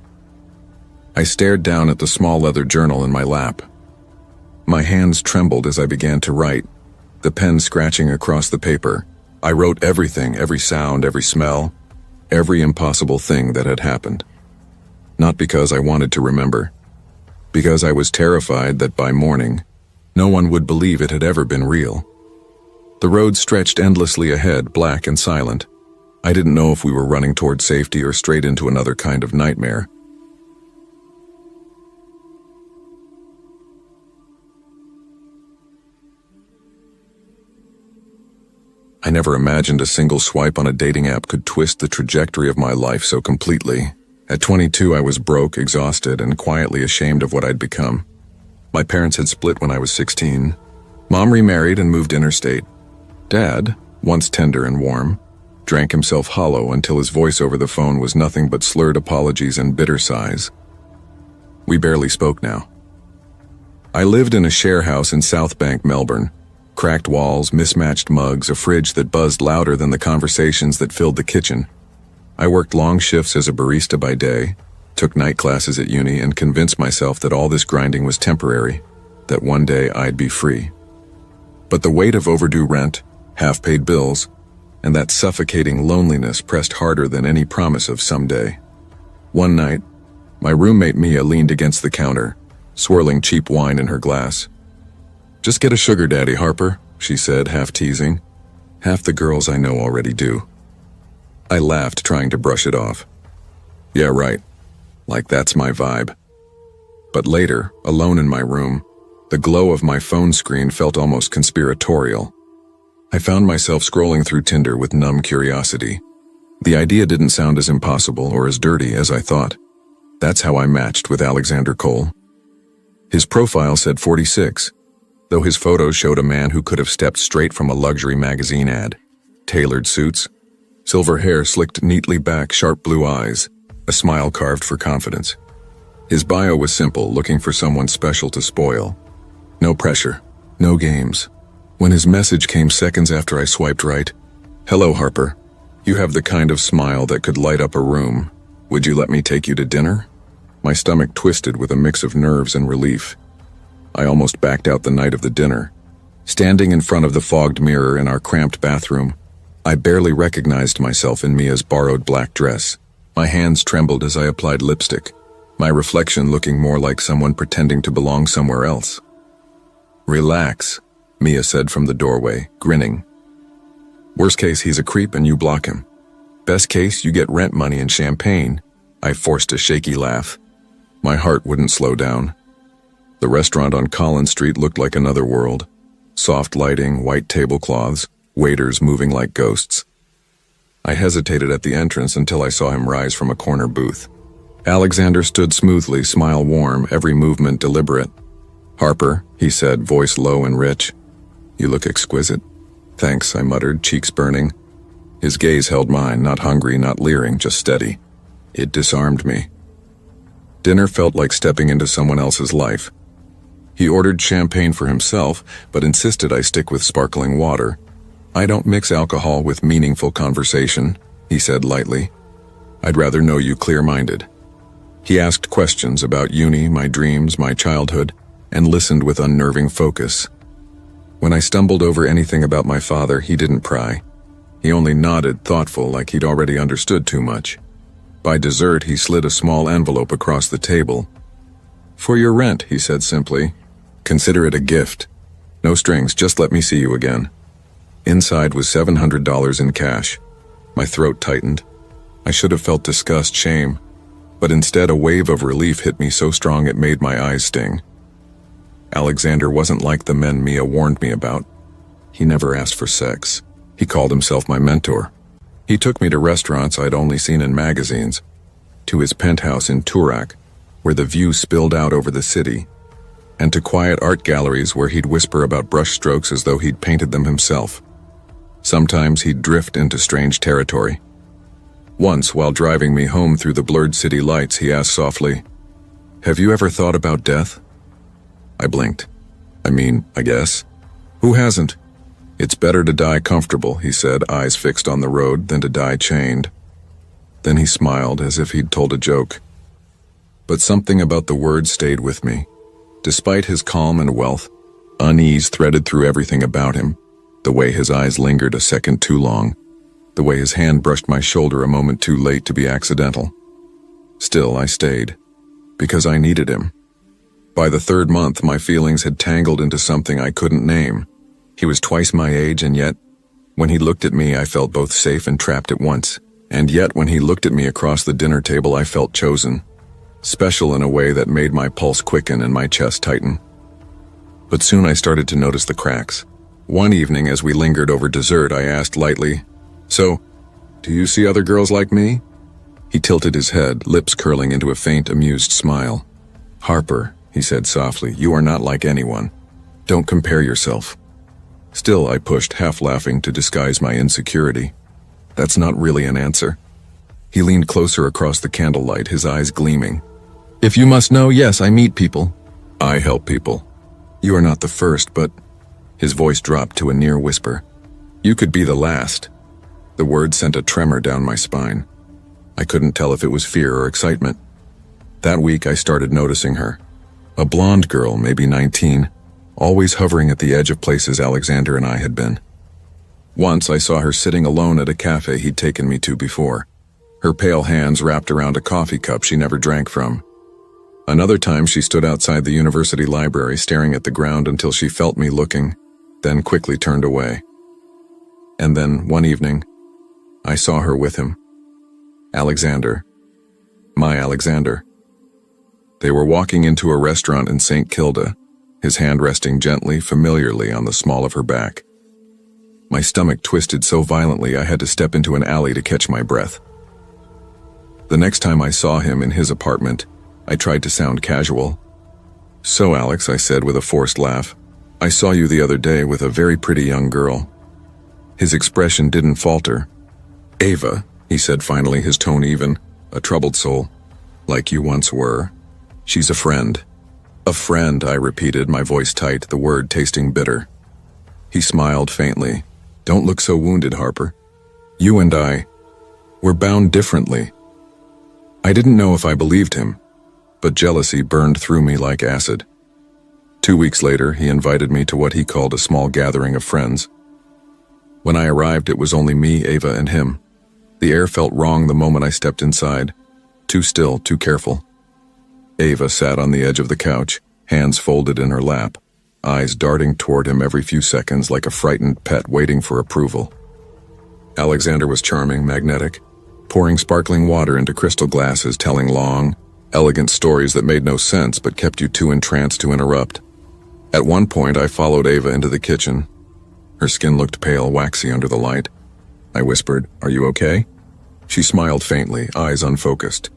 I stared down at the small leather journal in my lap. My hands trembled as I began to write, the pen scratching across the paper. I wrote everything, every sound, every smell, every impossible thing that had happened. Not because I wanted to remember, because I was terrified that by morning, no one would believe it had ever been real. The road stretched endlessly ahead, black and silent. I didn't know if we were running toward safety or straight into another kind of nightmare. I never imagined a single swipe on a dating app could twist the trajectory of my life so completely. At 22, I was broke, exhausted, and quietly ashamed of what I'd become. My parents had split when I was 16. Mom remarried and moved interstate. Dad, once tender and warm, drank himself hollow until his voice over the phone was nothing but slurred apologies and bitter sighs. We barely spoke now. I lived in a share house in South Bank, Melbourne. Cracked walls, mismatched mugs, a fridge that buzzed louder than the conversations that filled the kitchen. I worked long shifts as a barista by day, took night classes at uni, and convinced myself that all this grinding was temporary, that one day I'd be free. But the weight of overdue rent, half-paid bills, and that suffocating loneliness pressed harder than any promise of someday. One night, My roommate Mia leaned against the counter, swirling cheap wine in her glass. "Just get a sugar daddy, Harper," she said, half teasing. "Half the girls I know already do." I laughed, trying to brush it off. "Yeah, right. Like that's my vibe." But later, alone in my room, the glow of my phone screen felt almost conspiratorial. I found myself scrolling through Tinder with numb curiosity. The idea didn't sound as impossible or as dirty as I thought. That's how I matched with Alexander Cole. His profile said 46, though his photos showed a man who could have stepped straight from a luxury magazine ad. Tailored suits, silver hair slicked neatly back, sharp blue eyes, a smile carved for confidence. His bio was simple, looking for someone special to spoil. No pressure, no games. When his message came seconds after I swiped right, "Hello, Harper. You have the kind of smile that could light up a room. Would you let me take you to dinner?" My stomach twisted with a mix of nerves and relief. I almost backed out the night of the dinner. Standing in front of the fogged mirror in our cramped bathroom, I barely recognized myself in Mia's borrowed black dress. My hands trembled as I applied lipstick, my reflection looking more like someone pretending to belong somewhere else. "Relax," Mia said from the doorway, grinning. "Worst case, he's a creep and you block him. Best case, you get rent money and champagne." I forced a shaky laugh. My heart wouldn't slow down. The restaurant on Collins Street looked like another world. Soft lighting, white tablecloths, waiters moving like ghosts. I hesitated at the entrance until I saw him rise from a corner booth. Alexander stood smoothly, smile warm, every movement deliberate. "Harper," he said, voice low and rich. "You look exquisite." "Thanks," I muttered, cheeks burning. His gaze held mine, not hungry, not leering, just steady. It disarmed me. Dinner felt like stepping into someone else's life. He ordered champagne for himself, but insisted I stick with sparkling water. "I don't mix alcohol with meaningful conversation," he said lightly. "I'd rather know you clear-minded." He asked questions about uni, my dreams, my childhood, and listened with unnerving focus. When I stumbled over anything about my father, he didn't pry. He only nodded, thoughtful, like he'd already understood too much. By dessert, he slid a small envelope across the table. "For your rent," he said simply. "Consider it a gift. No strings, just let me see you again." Inside was $700 in cash. My throat tightened. I should have felt disgust, shame, but instead a wave of relief hit me so strong it made my eyes sting. Alexander wasn't like the men Mia warned me about. He never asked for sex. He called himself my mentor. He took me to restaurants I'd only seen in magazines, to his penthouse in Turak, where the view spilled out over the city, and to quiet art galleries where he'd whisper about brushstrokes as though he'd painted them himself. Sometimes he'd drift into strange territory. Once, while driving me home through the blurred city lights, he asked softly, "Have you ever thought about death?" I blinked. I guess. Who hasn't? "It's better to die comfortable," he said, eyes fixed on the road, "than to die chained." Then he smiled as if he'd told a joke. But something about the words stayed with me. Despite his calm and wealth, unease threaded through everything about him, the way his eyes lingered a second too long, the way his hand brushed my shoulder a moment too late to be accidental. Still, I stayed, because I needed him. By the third month, my feelings had tangled into something I couldn't name. He was twice my age, and yet, when he looked at me, I felt both safe and trapped at once. And yet, when he looked at me across the dinner table, I felt chosen. Special in a way that made my pulse quicken and my chest tighten. But soon I started to notice the cracks. One evening, as we lingered over dessert, I asked lightly, "So, do you see other girls like me?" He tilted his head, lips curling into a faint, amused smile. "Harper," he said softly, "you are not like anyone. Don't compare yourself." Still, I pushed, half laughing to disguise my insecurity. "That's not really an answer." He leaned closer across the candlelight, his eyes gleaming. "If you must know, yes, I meet people. I help people. You are not the first, but..." His voice dropped to a near whisper. "You could be the last." The word sent a tremor down my spine. I couldn't tell if it was fear or excitement. That week, I started noticing her. A blonde girl, maybe 19, always hovering at the edge of places Alexander and I had been. Once I saw her sitting alone at a cafe he'd taken me to before, her pale hands wrapped around a coffee cup she never drank from. Another time she stood outside the university library staring at the ground until she felt me looking, then quickly turned away. And then, one evening, I saw her with him. Alexander. My Alexander. They were walking into a restaurant in St. Kilda, his hand resting gently, familiarly on the small of her back. My stomach twisted so violently I had to step into an alley to catch my breath. The next time I saw him in his apartment, I tried to sound casual. "So, Alex," I said with a forced laugh, "I saw you the other day with a very pretty young girl." His expression didn't falter. "Ava," he said finally, his tone even, a troubled soul. "Like you once were. She's a friend." "A friend," I repeated, my voice tight, the word tasting bitter. He smiled faintly. "Don't look so wounded, Harper. You and I, we're bound differently." I didn't know if I believed him, but jealousy burned through me like acid. 2 weeks later, he invited me to what he called a small gathering of friends. When I arrived, it was only me, Ava, and him. The air felt wrong the moment I stepped inside. Too still, too careful. Ava sat on the edge of the couch, hands folded in her lap, eyes darting toward him every few seconds like a frightened pet waiting for approval. Alexander was charming, magnetic, pouring sparkling water into crystal glasses, telling long, elegant stories that made no sense but kept you too entranced to interrupt. At one point, I followed Ava into the kitchen. Her skin looked pale, waxy under the light. I whispered, "Are you okay?" She smiled faintly, eyes unfocused.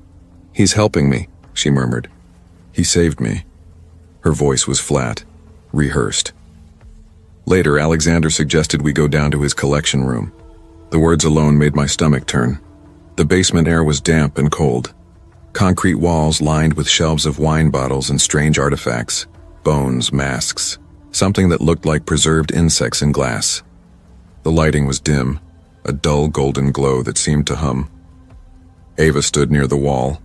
"He's helping me," she murmured. "He saved me." Her voice was flat, rehearsed. Later, Alexander suggested we go down to his collection room. The words alone made my stomach turn. The basement air was damp and cold. Concrete walls lined with shelves of wine bottles and strange artifacts, bones, masks, something that looked like preserved insects in glass. The lighting was dim, a dull golden glow that seemed to hum. Ava stood near the wall,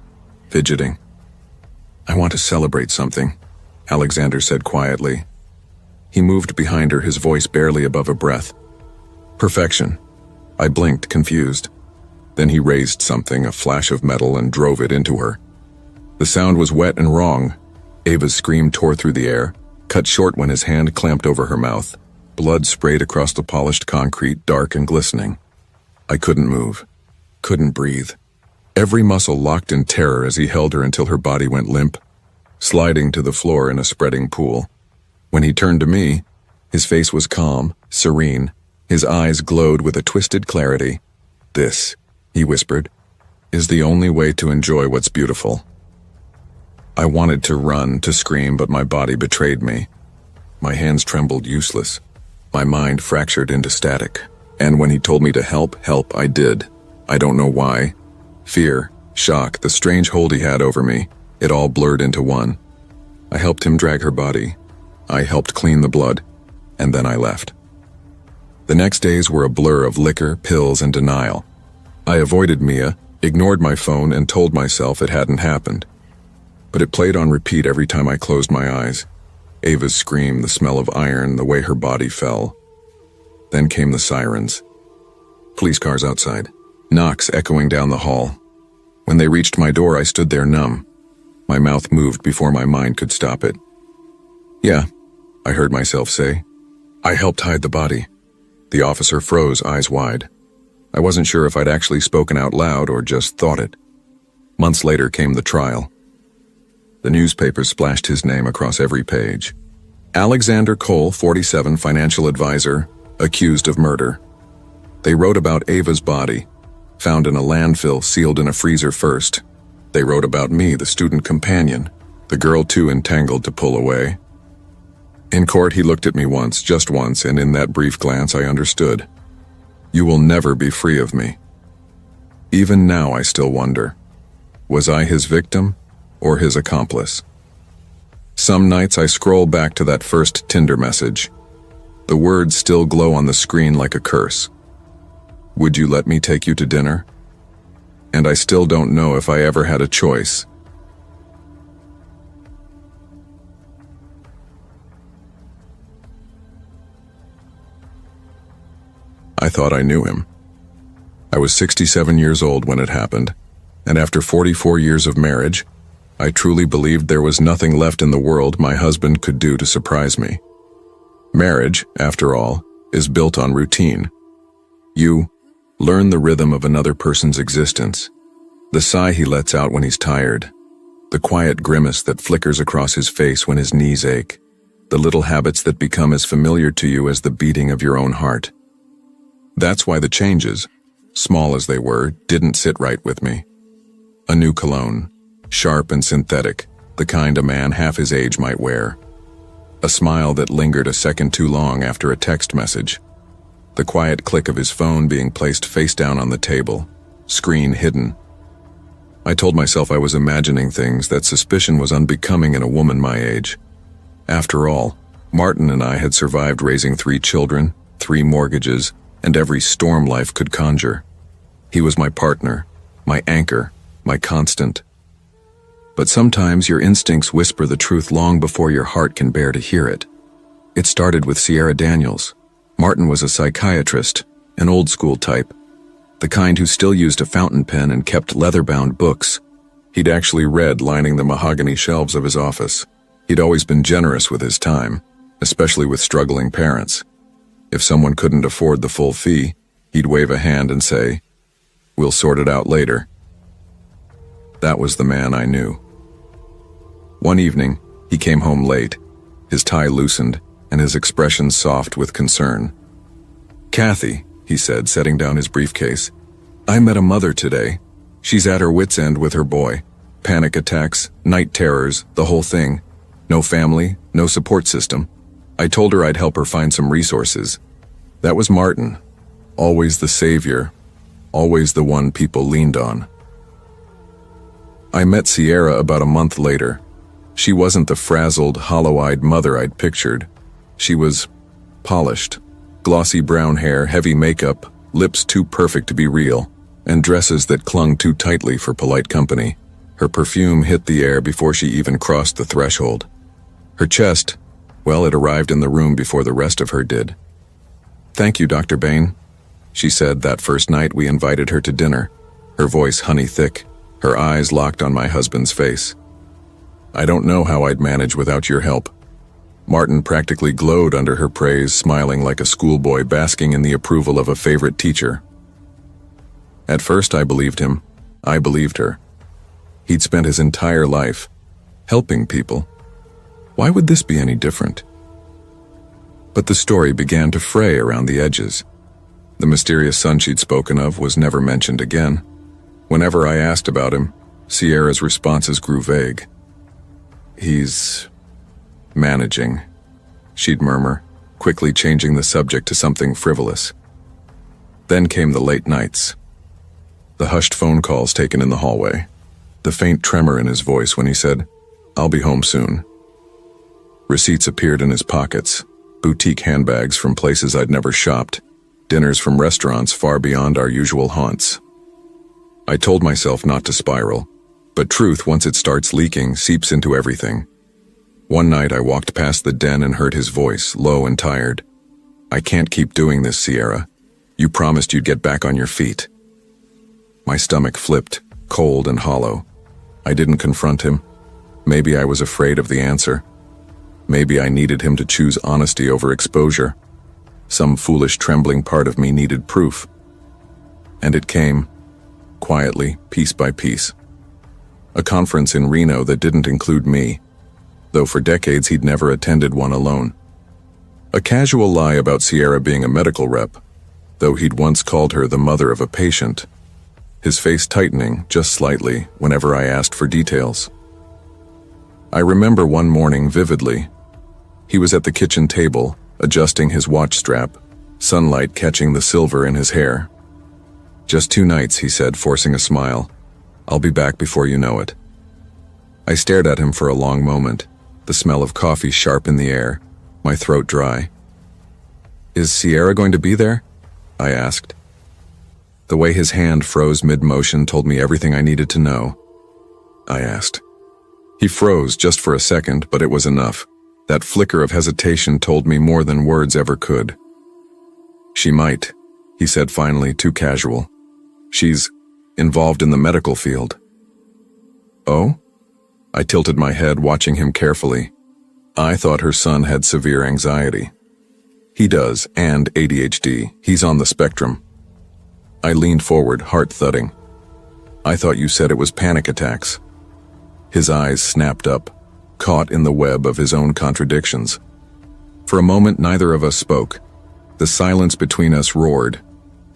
fidgeting. "I want to celebrate something," Alexander said quietly. He moved behind her, his voice barely above a breath. "Perfection." I blinked, confused. Then he raised something, a flash of metal, and drove it into her. The sound was wet and wrong. Ava's scream tore through the air, cut short when his hand clamped over her mouth. Blood sprayed across the polished concrete, dark and glistening. I couldn't move, couldn't breathe. Every muscle locked in terror as he held her until her body went limp, sliding to the floor in a spreading pool. When he turned to me, his face was calm, serene. His eyes glowed with a twisted clarity. "This," he whispered, "is the only way to enjoy what's beautiful." I wanted to run, to scream, but my body betrayed me. My hands trembled, useless. My mind fractured into static. And when he told me to help, I did. I don't know why. Fear, shock, the strange hold he had over me, it all blurred into one. I helped him drag her body. I helped clean the blood. And then I left. The next days were a blur of liquor, pills, and denial. I avoided Mia, ignored my phone, and told myself it hadn't happened. But it played on repeat every time I closed my eyes. Ava's scream, the smell of iron, the way her body fell. Then came the sirens. Police cars outside, knocks echoing down the hall. When they reached my door, I stood there numb. My mouth moved before my mind could stop it. "Yeah," I heard myself say. "I helped hide the body." The officer froze, eyes wide. I wasn't sure if I'd actually spoken out loud or just thought it. Months later came the trial. The newspapers splashed his name across every page. Alexander Cole, 47, financial advisor, accused of murder. They wrote about Ava's body, found in a landfill sealed in a freezer first. They wrote about me, the student companion, the girl too entangled to pull away. In court, he looked at me once, just once, and in that brief glance I understood. You will never be free of me. Even now I still wonder, was I his victim or his accomplice? Some nights I scroll back to that first Tinder message. The words still glow on the screen like a curse. Would you let me take you to dinner? And I still don't know if I ever had a choice. I thought I knew him. I was 67 years old when it happened, and after 44 years of marriage, I truly believed there was nothing left in the world my husband could do to surprise me. Marriage, after all, is built on routine. You learn the rhythm of another person's existence, the sigh he lets out when he's tired, the quiet grimace that flickers across his face when his knees ache, the little habits that become as familiar to you as the beating of your own heart. That's why the changes, small as they were, didn't sit right with me. A new cologne, sharp and synthetic, the kind a man half his age might wear. A smile that lingered a second too long after a text message. The quiet click of his phone being placed face down on the table, screen hidden. I told myself I was imagining things that suspicion was unbecoming in a woman my age. After all, Martin and I had survived raising 3 children, 3 mortgages, and every storm life could conjure. He was my partner, my anchor, my constant. But sometimes your instincts whisper the truth long before your heart can bear to hear it. It started with Sierra Daniels. Martin was a psychiatrist, an old-school type, the kind who still used a fountain pen and kept leather-bound books. He'd actually read lining the mahogany shelves of his office. He'd always been generous with his time, especially with struggling parents. If someone couldn't afford the full fee, he'd wave a hand and say, "We'll sort it out later." That was the man I knew. One evening, he came home late, his tie loosened, and his expression soft with concern. "Kathy," he said, setting down his briefcase, "I met a mother today. She's at her wit's end with her boy. Panic attacks, night terrors, the whole thing. No family, no support system. I told her I'd help her find some resources." That was Martin, always the savior, always the one people leaned on. I met Sierra about a month later. She wasn't the frazzled, hollow-eyed mother I'd pictured. She was polished, glossy brown hair, heavy makeup, lips too perfect to be real, and dresses that clung too tightly for polite company. Her perfume hit the air before she even crossed the threshold. Her chest, well, it arrived in the room before the rest of her did. "Thank you, Dr. Bain," she said that first night we invited her to dinner, her voice honey-thick, her eyes locked on my husband's face. "I don't know how I'd manage without your help." Martin practically glowed under her praise, smiling like a schoolboy basking in the approval of a favorite teacher. At first I believed him. I believed her. He'd spent his entire life helping people. Why would this be any different? But the story began to fray around the edges. The mysterious son she'd spoken of was never mentioned again. Whenever I asked about him, Sierra's responses grew vague. "He's managing," she'd murmur, quickly changing the subject to something frivolous. Then came the late nights. The hushed phone calls taken in the hallway. The faint tremor in his voice when he said, "I'll be home soon." Receipts appeared in his pockets, boutique handbags from places I'd never shopped, dinners from restaurants far beyond our usual haunts. I told myself not to spiral, but truth, once it starts leaking, seeps into everything. One night I walked past the den and heard his voice, low and tired. "I can't keep doing this, Sierra. You promised you'd get back on your feet." My stomach flipped, cold and hollow. I didn't confront him. Maybe I was afraid of the answer. Maybe I needed him to choose honesty over exposure. Some foolish, trembling part of me needed proof. And it came, quietly, piece by piece. A conference in Reno that didn't include me, though for decades he'd never attended one alone. A casual lie about Sierra being a medical rep, though he'd once called her the mother of a patient. His face tightening, just slightly, whenever I asked for details. I remember one morning vividly. He was at the kitchen table, adjusting his watch strap, sunlight catching the silver in his hair. "Just 2 nights," he said, forcing a smile. "I'll be back before you know it." I stared at him for a long moment, the smell of coffee sharp in the air, my throat dry. "Is Sierra going to be there?" I asked. The way his hand froze mid-motion told me everything I needed to know. I asked. He froze just for a second, but it was enough. That flicker of hesitation told me more than words ever could. "She might," he said finally, too casual. "She's involved in the medical field." "Oh?" I tilted my head, watching him carefully. I thought her son had severe anxiety. He does, and ADHD. He's on the spectrum. I leaned forward, heart thudding. I thought you said it was panic attacks. His eyes snapped up, caught in the web of his own contradictions. For a moment, neither of us spoke. The silence between us roared,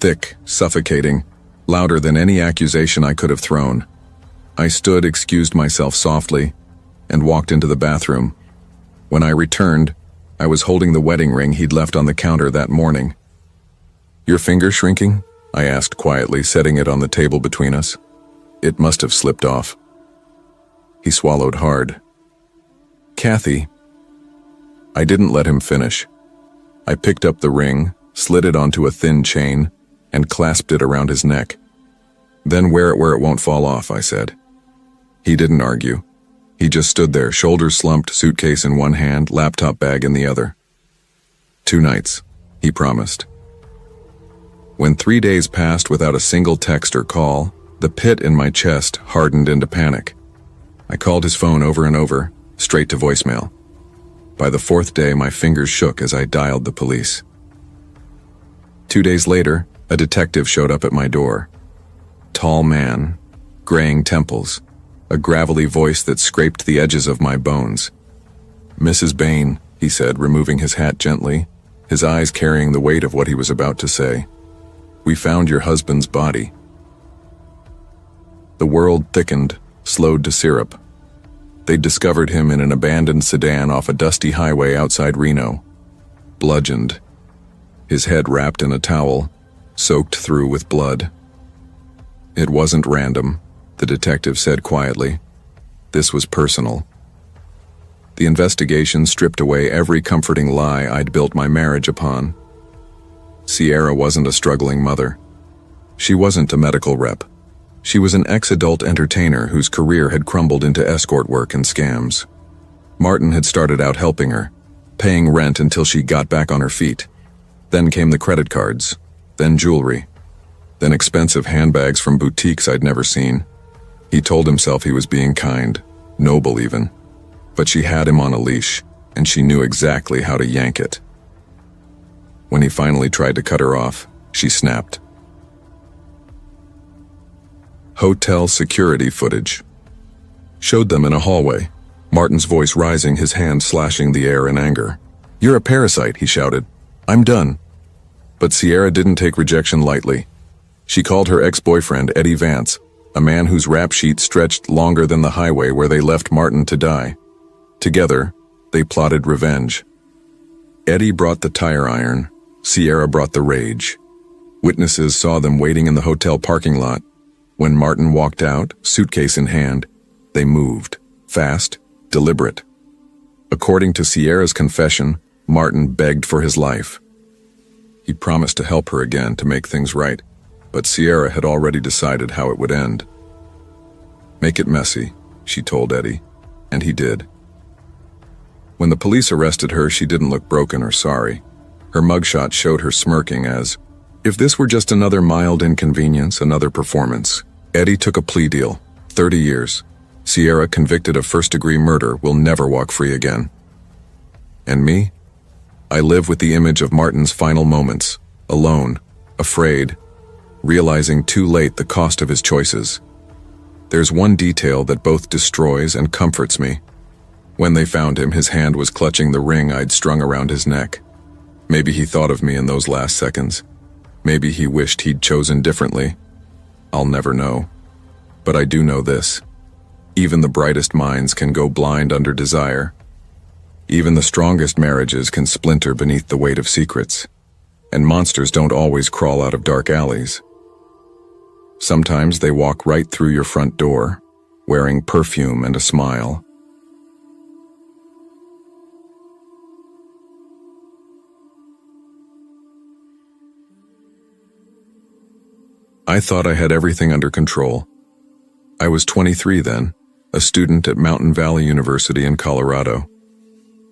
thick, suffocating, louder than any accusation I could have thrown. I stood, excused myself softly, and walked into the bathroom. When I returned, I was holding the wedding ring he'd left on the counter that morning. "Your finger shrinking?" I asked quietly, setting it on the table between us. "It must have slipped off." He swallowed hard. "Kathy." I didn't let him finish. I picked up the ring, slid it onto a thin chain, and clasped it around his neck. "Then wear it where it won't fall off," I said. He didn't argue. He just stood there, shoulders slumped, suitcase in one hand, laptop bag in the other. 2 nights, he promised. When 3 days passed without a single text or call, the pit in my chest hardened into panic. I called his phone over and over, straight to voicemail. By the 4th day, my fingers shook as I dialed the police. 2 days later, a detective showed up at my door. Tall man, graying temples, a gravelly voice that scraped the edges of my bones. "Mrs. Bain," he said, removing his hat gently, his eyes carrying the weight of what he was about to say. "We found your husband's body." The world thickened, slowed to syrup. They'd discovered him in an abandoned sedan off a dusty highway outside Reno, bludgeoned, his head wrapped in a towel, soaked through with blood. "It wasn't random," the detective said quietly. "This was personal." The investigation stripped away every comforting lie I'd built my marriage upon. Sierra wasn't a struggling mother. She wasn't a medical rep. She was an ex-adult entertainer whose career had crumbled into escort work and scams. Martin had started out helping her, paying rent until she got back on her feet. Then came the credit cards, then jewelry, then expensive handbags from boutiques I'd never seen. He told himself he was being kind, noble even. But she had him on a leash, and she knew exactly how to yank it. When he finally tried to cut her off, she snapped. Hotel security footage showed them in a hallway, Martin's voice rising, his hand slashing the air in anger. "You're a parasite," he shouted. "I'm done." But Sierra didn't take rejection lightly. She called her ex-boyfriend Eddie Vance, a man whose rap sheet stretched longer than the highway where they left Martin to die. Together, they plotted revenge. Eddie brought the tire iron, Sierra brought the rage. Witnesses saw them waiting in the hotel parking lot. When Martin walked out, suitcase in hand, they moved, fast, deliberate. According to Sierra's confession, Martin begged for his life. He promised to help her again to make things right, but Sierra had already decided how it would end. "Make it messy," she told Eddie, and he did. When the police arrested her, she didn't look broken or sorry. Her mugshot showed her smirking as, if this were just another mild inconvenience, another performance. Eddie took a plea deal, 30 years. Sierra, convicted of first-degree murder, will never walk free again. And me? I live with the image of Martin's final moments, alone, afraid, realizing too late the cost of his choices. There's one detail that both destroys and comforts me. When they found him, his hand was clutching the ring I'd strung around his neck. Maybe he thought of me in those last seconds. Maybe he wished he'd chosen differently. I'll never know. But I do know this. Even the brightest minds can go blind under desire. Even the strongest marriages can splinter beneath the weight of secrets. And monsters don't always crawl out of dark alleys. Sometimes they walk right through your front door, wearing perfume and a smile. I thought I had everything under control. I was 23 then, a student at Mountain Valley University in Colorado.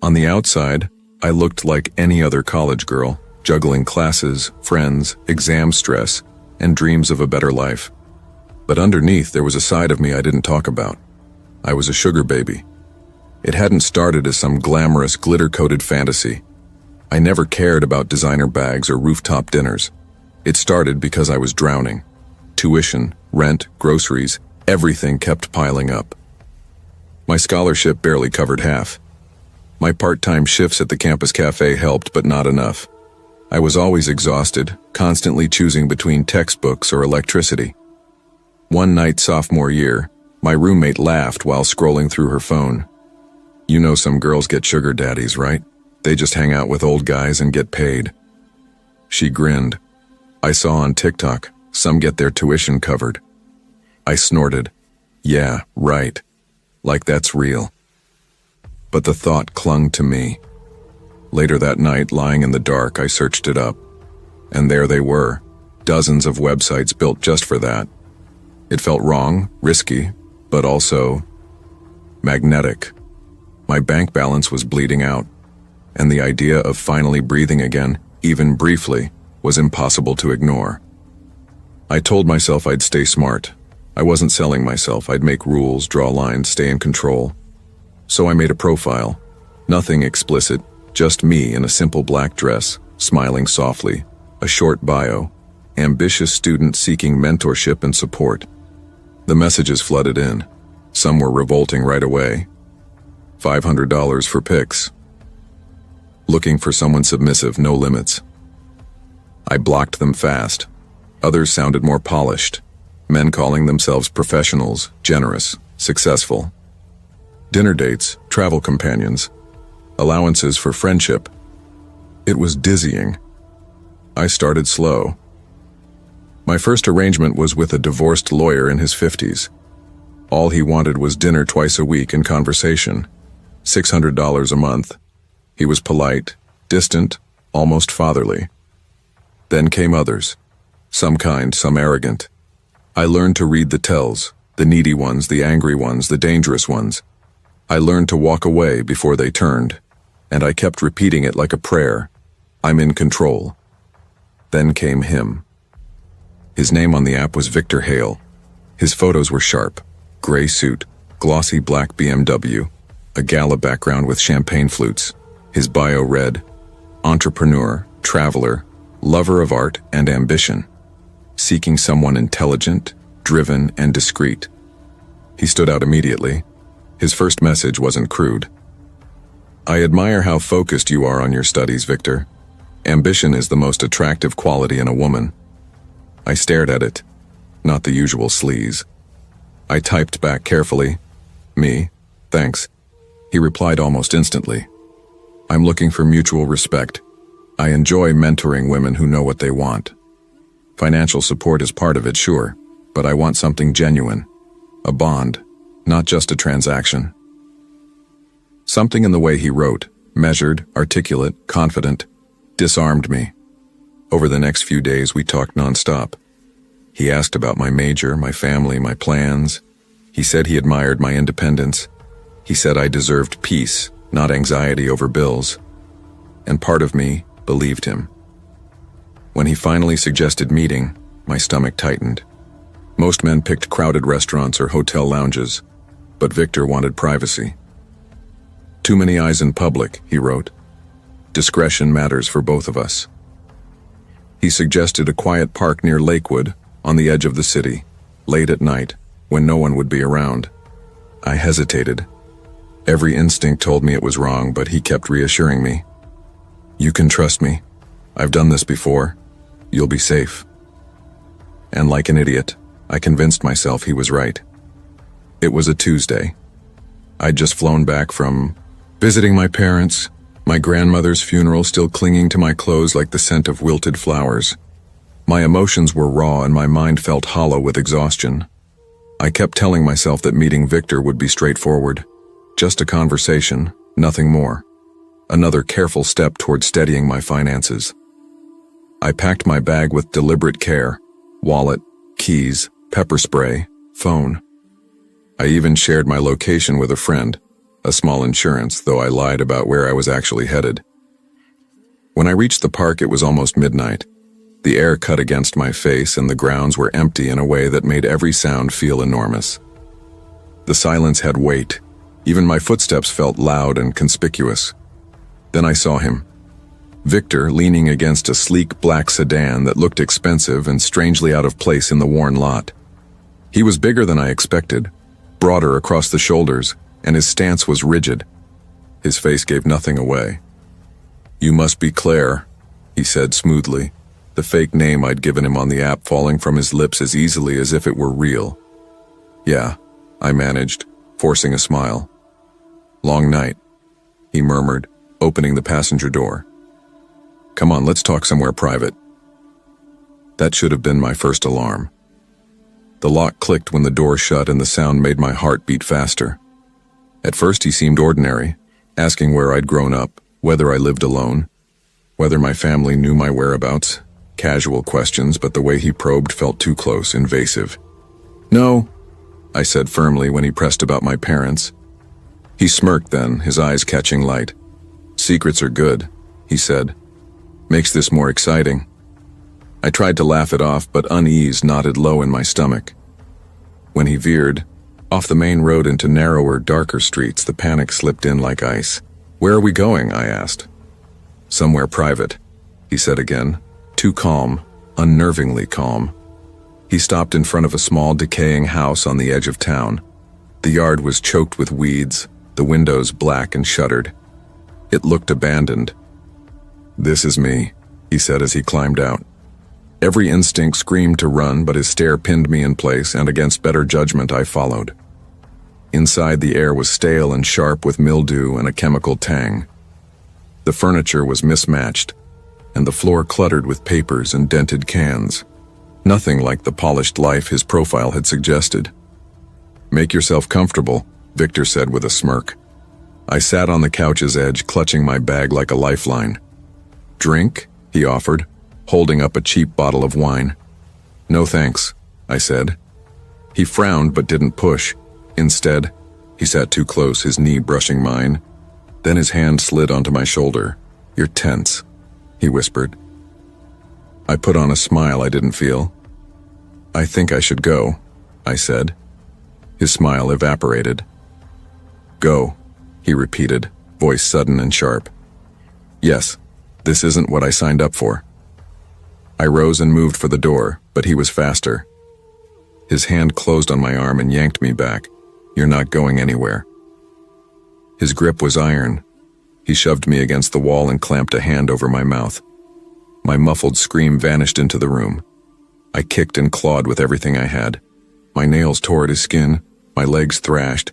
On the outside, I looked like any other college girl, juggling classes, friends, exam stress, and dreams of a better life. But underneath, there was a side of me I didn't talk about. I was a sugar baby. It hadn't started as some glamorous, glitter-coated fantasy. I never cared about designer bags or rooftop dinners. It started because I was drowning. Tuition, rent, groceries, everything kept piling up. My scholarship barely covered half. My part-time shifts at the campus cafe helped, but not enough. I was always exhausted, constantly choosing between textbooks or electricity. One night sophomore year, my roommate laughed while scrolling through her phone. You know some girls get sugar daddies, right? They just hang out with old guys and get paid. She grinned. I saw on TikTok, some get their tuition covered. I snorted. Yeah, right. Like that's real. But the thought clung to me. Later that night, lying in the dark, I searched it up. And there they were, dozens of websites built just for that. It felt wrong, risky, but also magnetic. My bank balance was bleeding out, and the idea of finally breathing again, even briefly, was impossible to ignore. I told myself I'd stay smart. I wasn't selling myself. I'd make rules, draw lines, stay in control. So I made a profile. Nothing explicit, just me in a simple black dress, smiling softly, a short bio, ambitious student seeking mentorship and support. The messages flooded in. Some were revolting right away. $500 for pics. Looking for someone submissive, no limits. I blocked them fast. Others sounded more polished. Men calling themselves professionals, generous, successful. Dinner dates, travel companions, allowances for friendship. It was dizzying. I started slow. My first arrangement was with a divorced lawyer in his 50s. All he wanted was dinner twice a week and conversation. $600 a month. He was polite, distant, almost fatherly. Then came others. Some kind, some arrogant. I learned to read the tells, the needy ones, the angry ones, the dangerous ones. I learned to walk away before they turned, and I kept repeating it like a prayer. I'm in control. Then came him. His name on the app was Victor Hale. His photos were sharp, gray suit, glossy black BMW, a gala background with champagne flutes. His bio read, entrepreneur, traveler, lover of art and ambition, seeking someone intelligent, driven, and discreet. He stood out immediately. His first message wasn't crude. I admire how focused you are on your studies, Victor. Ambition is the most attractive quality in a woman. I stared at it, not the usual sleaze. I typed back carefully, me, thanks. He replied almost instantly. I'm looking for mutual respect. I enjoy mentoring women who know what they want. Financial support is part of it, sure, but I want something genuine. A bond, not just a transaction. Something in the way he wrote, measured, articulate, confident, disarmed me. Over the next few days, we talked nonstop. He asked about my major, my family, my plans. He said he admired my independence. He said I deserved peace, not anxiety over bills. And part of me believed him. When he finally suggested meeting, my stomach tightened. Most men picked crowded restaurants or hotel lounges, but Victor wanted privacy. Too many eyes in public, he wrote. Discretion matters for both of us. He suggested a quiet park near Lakewood, on the edge of the city, late at night, when no one would be around. I hesitated. Every instinct told me it was wrong, but he kept reassuring me. You can trust me. I've done this before. You'll be safe. And like an idiot, I convinced myself he was right. It was a Tuesday. I'd just flown back from visiting my parents, my grandmother's funeral still clinging to my clothes like the scent of wilted flowers. My emotions were raw and my mind felt hollow with exhaustion. I kept telling myself that meeting Victor would be straightforward. Just a conversation, nothing more. Another careful step toward steadying my finances. I packed my bag with deliberate care. Wallet, keys, pepper spray, phone. I even shared my location with a friend, a small insurance, though I lied about where I was actually headed. When I reached the park, it was almost midnight. The air cut against my face and the grounds were empty in a way that made every sound feel enormous. The silence had weight. Even my footsteps felt loud and conspicuous. Then I saw him. Victor leaning against a sleek black sedan that looked expensive and strangely out of place in the worn lot. He was bigger than I expected, broader across the shoulders, and his stance was rigid. His face gave nothing away. "You must be Claire," he said smoothly, the fake name I'd given him on the app falling from his lips as easily as if it were real. "Yeah," I managed, forcing a smile. "Long night," he murmured, opening the passenger door. "Come on, let's talk somewhere private." That should have been my first alarm. The lock clicked when the door shut and the sound made my heart beat faster. At first he seemed ordinary, asking where I'd grown up, whether I lived alone, whether my family knew my whereabouts. Casual questions, but the way he probed felt too close, invasive. "No," I said firmly when he pressed about my parents. He smirked then, his eyes catching light. "Secrets are good," he said. "Makes this more exciting." I tried to laugh it off, but unease knotted low in my stomach. When he veered, off the main road into narrower, darker streets, the panic slipped in like ice. "Where are we going?" I asked. "Somewhere private," he said again, too calm, unnervingly calm. He stopped in front of a small, decaying house on the edge of town. The yard was choked with weeds, the windows black and shuttered. It looked abandoned. "This is me," he said as he climbed out. Every instinct screamed to run, but his stare pinned me in place, and against better judgment I followed. Inside, the air was stale and sharp with mildew and a chemical tang. The furniture was mismatched, and the floor cluttered with papers and dented cans. Nothing like the polished life his profile had suggested. "Make yourself comfortable," Victor said with a smirk. I sat on the couch's edge, clutching my bag like a lifeline. "Drink?" he offered, holding up a cheap bottle of wine. "No thanks," I said. He frowned but didn't push. Instead, he sat too close, his knee brushing mine. Then his hand slid onto my shoulder. "You're tense," he whispered. I put on a smile I didn't feel. "I think I should go," I said. His smile evaporated. "Go," he repeated, voice sudden and sharp. "Yes, this isn't what I signed up for." I rose and moved for the door, but he was faster. His hand closed on my arm and yanked me back. "You're not going anywhere." His grip was iron. He shoved me against the wall and clamped a hand over my mouth. My muffled scream vanished into the room. I kicked and clawed with everything I had. My nails tore at his skin, my legs thrashed.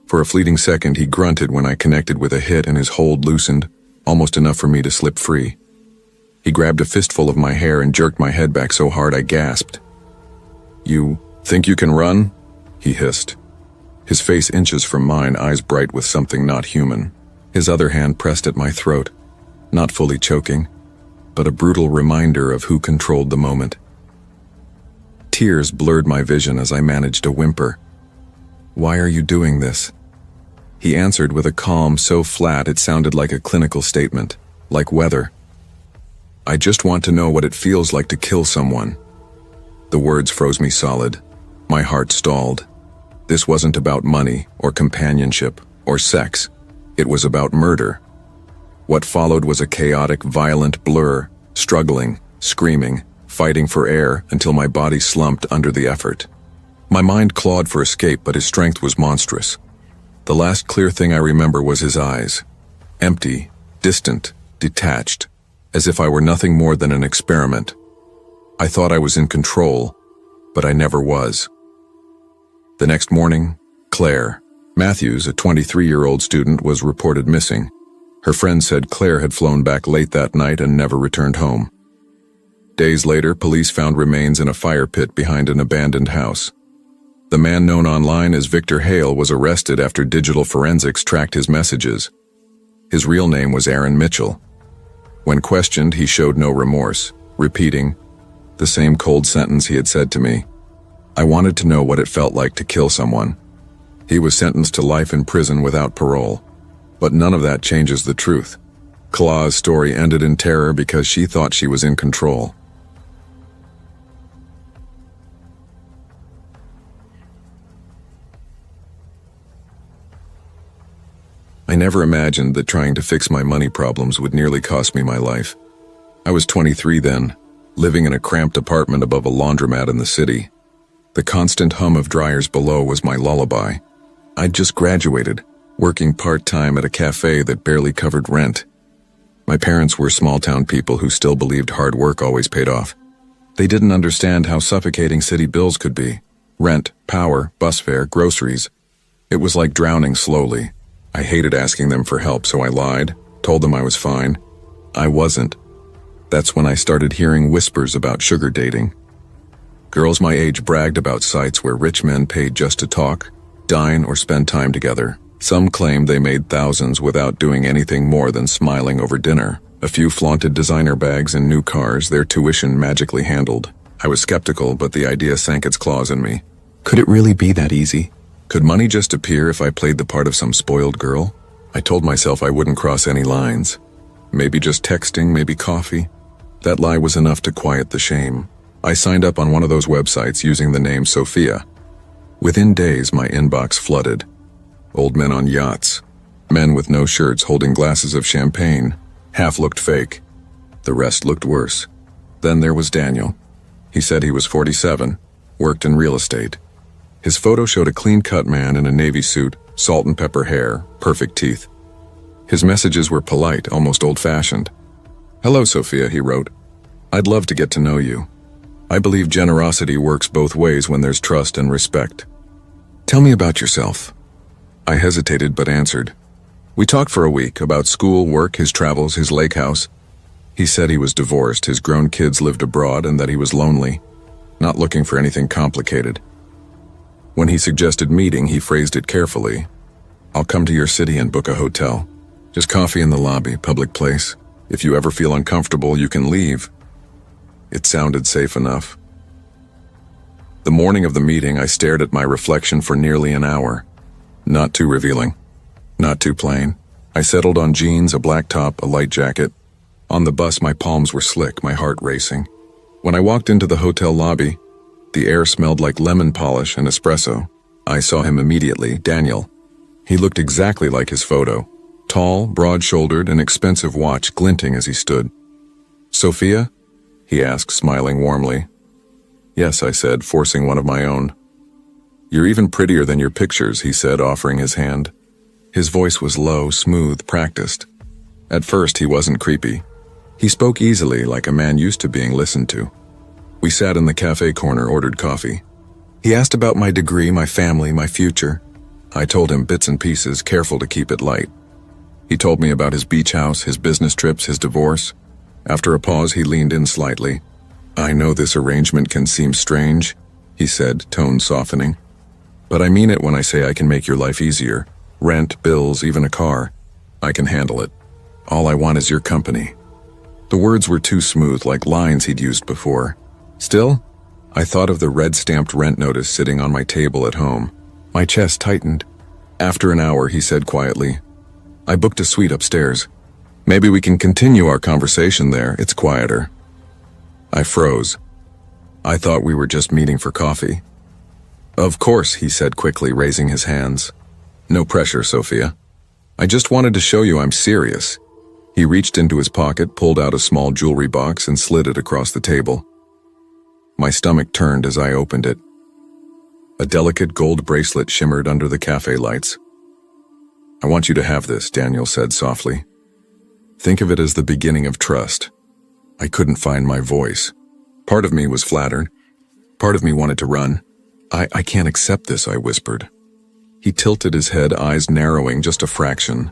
For a fleeting second, he grunted when I connected with a hit and his hold loosened, almost enough for me to slip free. He grabbed a fistful of my hair and jerked my head back so hard I gasped. "You think you can run?" he hissed. His face inches from mine, eyes bright with something not human. His other hand pressed at my throat, not fully choking, but a brutal reminder of who controlled the moment. Tears blurred my vision as I managed to whimper. "Why are you doing this?" He answered with a calm so flat it sounded like a clinical statement, like weather. "I just want to know what it feels like to kill someone." The words froze me solid. My heart stalled. This wasn't about money or companionship or sex. It was about murder. What followed was a chaotic, violent blur, struggling, screaming, fighting for air until my body slumped under the effort. My mind clawed for escape, but his strength was monstrous. The last clear thing I remember was his eyes. Empty, distant, detached, as if I were nothing more than an experiment. I thought I was in control, but I never was. The next morning, Claire Matthews, a 23-year-old student, was reported missing. Her friend said Claire had flown back late that night and never returned home. Days later, police found remains in a fire pit behind an abandoned house. The man known online as Victor Hale was arrested after digital forensics tracked his messages. His real name was Aaron Mitchell. When questioned, he showed no remorse, repeating the same cold sentence he had said to me. I wanted to know what it felt like to kill someone. He was sentenced to life in prison without parole. But none of that changes the truth. Claw's story ended in terror because she thought she was in control. never imagined that trying to fix my money problems would nearly cost me my life. I was 23 then, living in a cramped apartment above a laundromat in the city. The constant hum of dryers below was my lullaby. I'd just graduated, working part-time at a cafe that barely covered rent. My parents were small-town people who still believed hard work always paid off. They didn't understand how suffocating city bills could be. Rent, power, bus fare, groceries. It was like drowning slowly. I hated asking them for help, so I lied, told them I was fine. I wasn't. That's when I started hearing whispers about sugar dating. Girls my age bragged about sites where rich men paid just to talk, dine, or spend time together. Some claimed they made thousands without doing anything more than smiling over dinner. A few flaunted designer bags and new cars, their tuition magically handled. I was skeptical, but the idea sank its claws in me. Could it really be that easy? Could money just appear if I played the part of some spoiled girl? I told myself I wouldn't cross any lines. Maybe just texting, maybe coffee. That lie was enough to quiet the shame. I signed up on one of those websites using the name Sophia. Within days, my inbox flooded. Old men on yachts, men with no shirts holding glasses of champagne. Half looked fake. The rest looked worse. Then there was Daniel. He said he was 47, worked in real estate. His photo showed a clean-cut man in a navy suit, salt and pepper hair, perfect teeth. His messages were polite, almost old-fashioned. "Hello, Sophia," he wrote. "I'd love to get to know you. I believe generosity works both ways when there's trust and respect. Tell me about yourself." I hesitated but answered. We talked for a week about school, work, his travels, his lake house. He said he was divorced, his grown kids lived abroad, and that he was lonely, not looking for anything complicated. When he suggested meeting, he phrased it carefully. "I'll come to your city and book a hotel. Just coffee in the lobby, public place. If you ever feel uncomfortable, you can leave." It sounded safe enough. The morning of the meeting, I stared at my reflection for nearly an hour. Not too revealing. Not too plain. I settled on jeans, a black top, a light jacket. On the bus, my palms were slick, my heart racing. When I walked into the hotel lobby, the air smelled like lemon polish and espresso. I saw him immediately, Daniel. He looked exactly like his photo. Tall, broad-shouldered, an expensive watch glinting as he stood. "Sophia?" he asked, smiling warmly. "Yes," I said, forcing one of my own. "You're even prettier than your pictures," he said, offering his hand. His voice was low, smooth, practiced. At first, he wasn't creepy. He spoke easily, like a man used to being listened to. We sat in the cafe corner, ordered coffee. He asked about my degree, my family, my future. I told him bits and pieces, careful to keep it light. He told me about his beach house, his business trips, his divorce. After a pause, he leaned in slightly. "I know this arrangement can seem strange," he said, tone softening. "But I mean it when I say I can make your life easier. Rent, bills, even a car. I can handle it. All I want is your company." The words were too smooth, like lines he'd used before. Still, I thought of the red-stamped rent notice sitting on my table at home. My chest tightened. After an hour, he said quietly, "I booked a suite upstairs. Maybe we can continue our conversation there, it's quieter." I froze. I thought we were just meeting for coffee. "Of course," he said quickly, raising his hands. "No pressure, Sophia. I just wanted to show you I'm serious." He reached into his pocket, pulled out a small jewelry box, and slid it across the table. My stomach turned as I opened it. A delicate gold bracelet shimmered under the cafe lights. "I want you to have this," Daniel said softly. "Think of it as the beginning of trust." I couldn't find my voice. Part of me was flattered. Part of me wanted to run. I can't accept this," I whispered. He tilted his head, eyes narrowing just a fraction.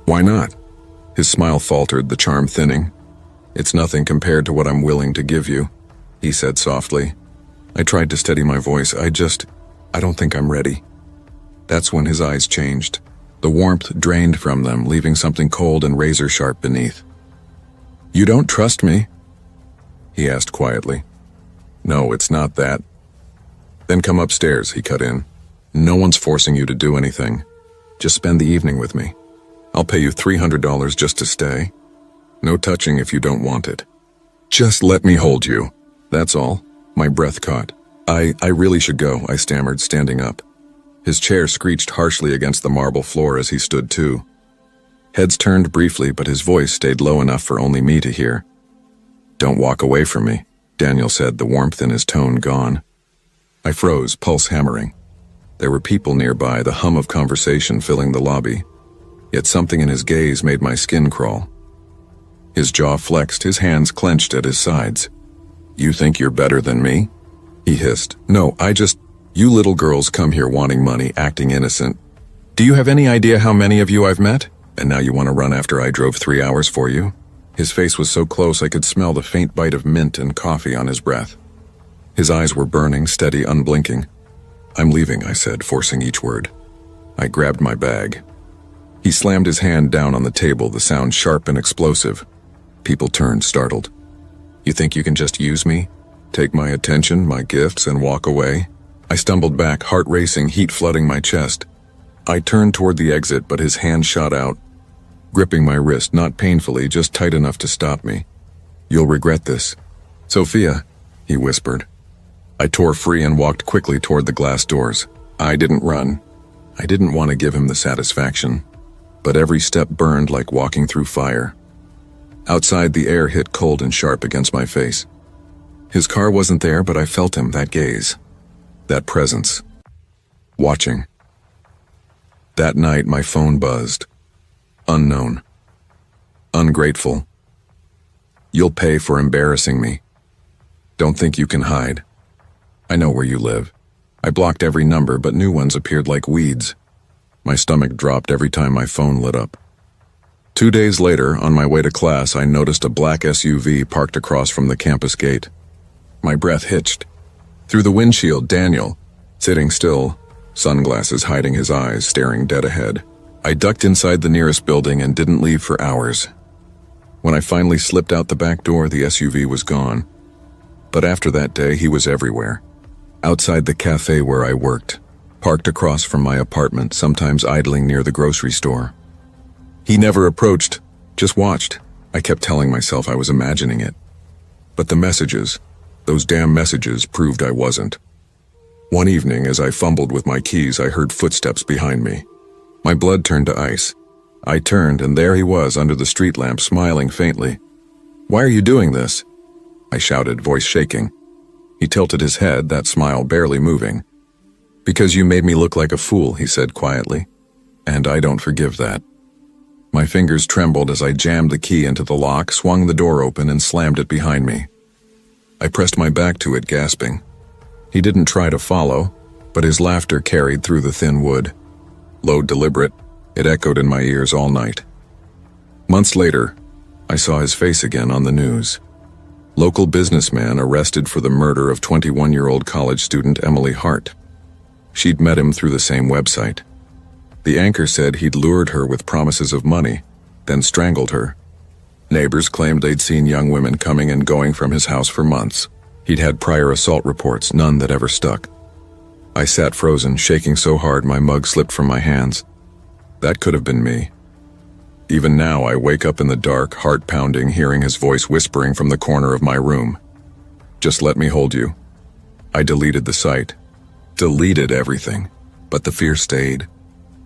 "Why not?" His smile faltered, the charm thinning. "It's nothing compared to what I'm willing to give you," he said softly. I tried to steady my voice. I don't think I'm ready." That's when his eyes changed. The warmth drained from them, leaving something cold and razor-sharp beneath. "You don't trust me?" he asked quietly. "No, it's not that." "Then come upstairs," he cut in. "No one's forcing you to do anything. Just spend the evening with me. I'll pay you $300 just to stay. No touching if you don't want it. Just let me hold you. That's all." My breath caught. I really should go," I stammered, standing up. His chair screeched harshly against the marble floor as he stood too. Heads turned briefly, but his voice stayed low enough for only me to hear. "Don't walk away from me," Daniel said, the warmth in his tone gone. I froze, pulse hammering. There were people nearby, the hum of conversation filling the lobby. Yet something in his gaze made my skin crawl. His jaw flexed, his hands clenched at his sides. "You think you're better than me?" he hissed. "No, you little girls come here wanting money, acting innocent. Do you have any idea how many of you I've met? And now you want to run after I drove 3 hours for you?" His face was so close I could smell the faint bite of mint and coffee on his breath. His eyes were burning, steady, unblinking. "I'm leaving," I said, forcing each word. I grabbed my bag. He slammed his hand down on the table, the sound sharp and explosive. People turned, startled. "You think you can just use me? Take my attention, my gifts, and walk away?" I stumbled back, heart racing, heat flooding my chest. I turned toward the exit, but his hand shot out, gripping my wrist, not painfully, just tight enough to stop me. "You'll regret this." "Sophia," he whispered. I tore free and walked quickly toward the glass doors. I didn't run. I didn't want to give him the satisfaction, but every step burned like walking through fire. Outside, the air hit cold and sharp against my face. His car wasn't there, but I felt him, that gaze, that presence, watching. That night, my phone buzzed. Unknown. Ungrateful. "You'll pay for embarrassing me. Don't think you can hide. I know where you live." I blocked every number, but new ones appeared like weeds. My stomach dropped every time my phone lit up. 2 days later, on my way to class, I noticed a black SUV parked across from the campus gate. My breath hitched. Through the windshield, Daniel, sitting still, sunglasses hiding his eyes, staring dead ahead. I ducked inside the nearest building and didn't leave for hours. When I finally slipped out the back door, the SUV was gone. But after that day, he was everywhere. Outside the cafe where I worked, parked across from my apartment, sometimes idling near the grocery store. He never approached, just watched. I kept telling myself I was imagining it. But the messages, those damn messages, proved I wasn't. One evening, as I fumbled with my keys, I heard footsteps behind me. My blood turned to ice. I turned, and there he was under the street lamp, smiling faintly. "Why are you doing this?" I shouted, voice shaking. He tilted his head, that smile barely moving. "Because you made me look like a fool," he said quietly. "And I don't forgive that." My fingers trembled as I jammed the key into the lock, swung the door open, and slammed it behind me. I pressed my back to it, gasping. He didn't try to follow, but his laughter carried through the thin wood. Low, deliberate, it echoed in my ears all night. Months later, I saw his face again on the news. Local businessman arrested for the murder of 21-year-old college student Emily Hart. She'd met him through the same website. The anchor said he'd lured her with promises of money, then strangled her. Neighbors claimed they'd seen young women coming and going from his house for months. He'd had prior assault reports, none that ever stuck. I sat frozen, shaking so hard my mug slipped from my hands. That could have been me. Even now, I wake up in the dark, heart pounding, hearing his voice whispering from the corner of my room. "Just let me hold you." I deleted the site. Deleted everything. But the fear stayed.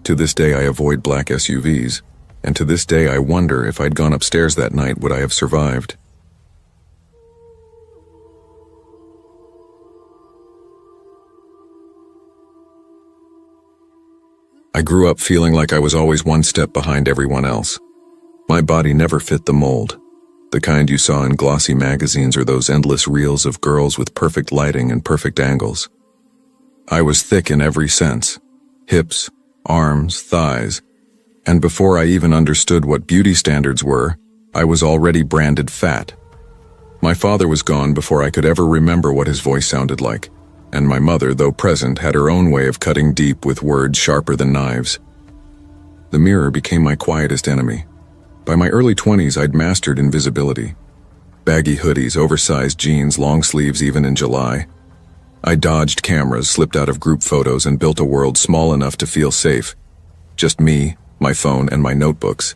To this day, I avoid black SUVs. And to this day, I wonder if I'd gone upstairs that night, would I have survived? I grew up feeling like I was always one step behind everyone else. My body never fit the mold, the kind you saw in glossy magazines or those endless reels of girls with perfect lighting and perfect angles. I was thick in every sense, hips, arms, thighs, and before I even understood what beauty standards were, I was already branded fat. My father was gone before I could ever remember what his voice sounded like. And my mother, though present, had her own way of cutting deep with words sharper than knives. The mirror became my quietest enemy. By my early 20s, I'd mastered invisibility. Baggy hoodies, oversized jeans, long sleeves even in July. I dodged cameras, slipped out of group photos, and built a world small enough to feel safe. Just me, my phone, and my notebooks.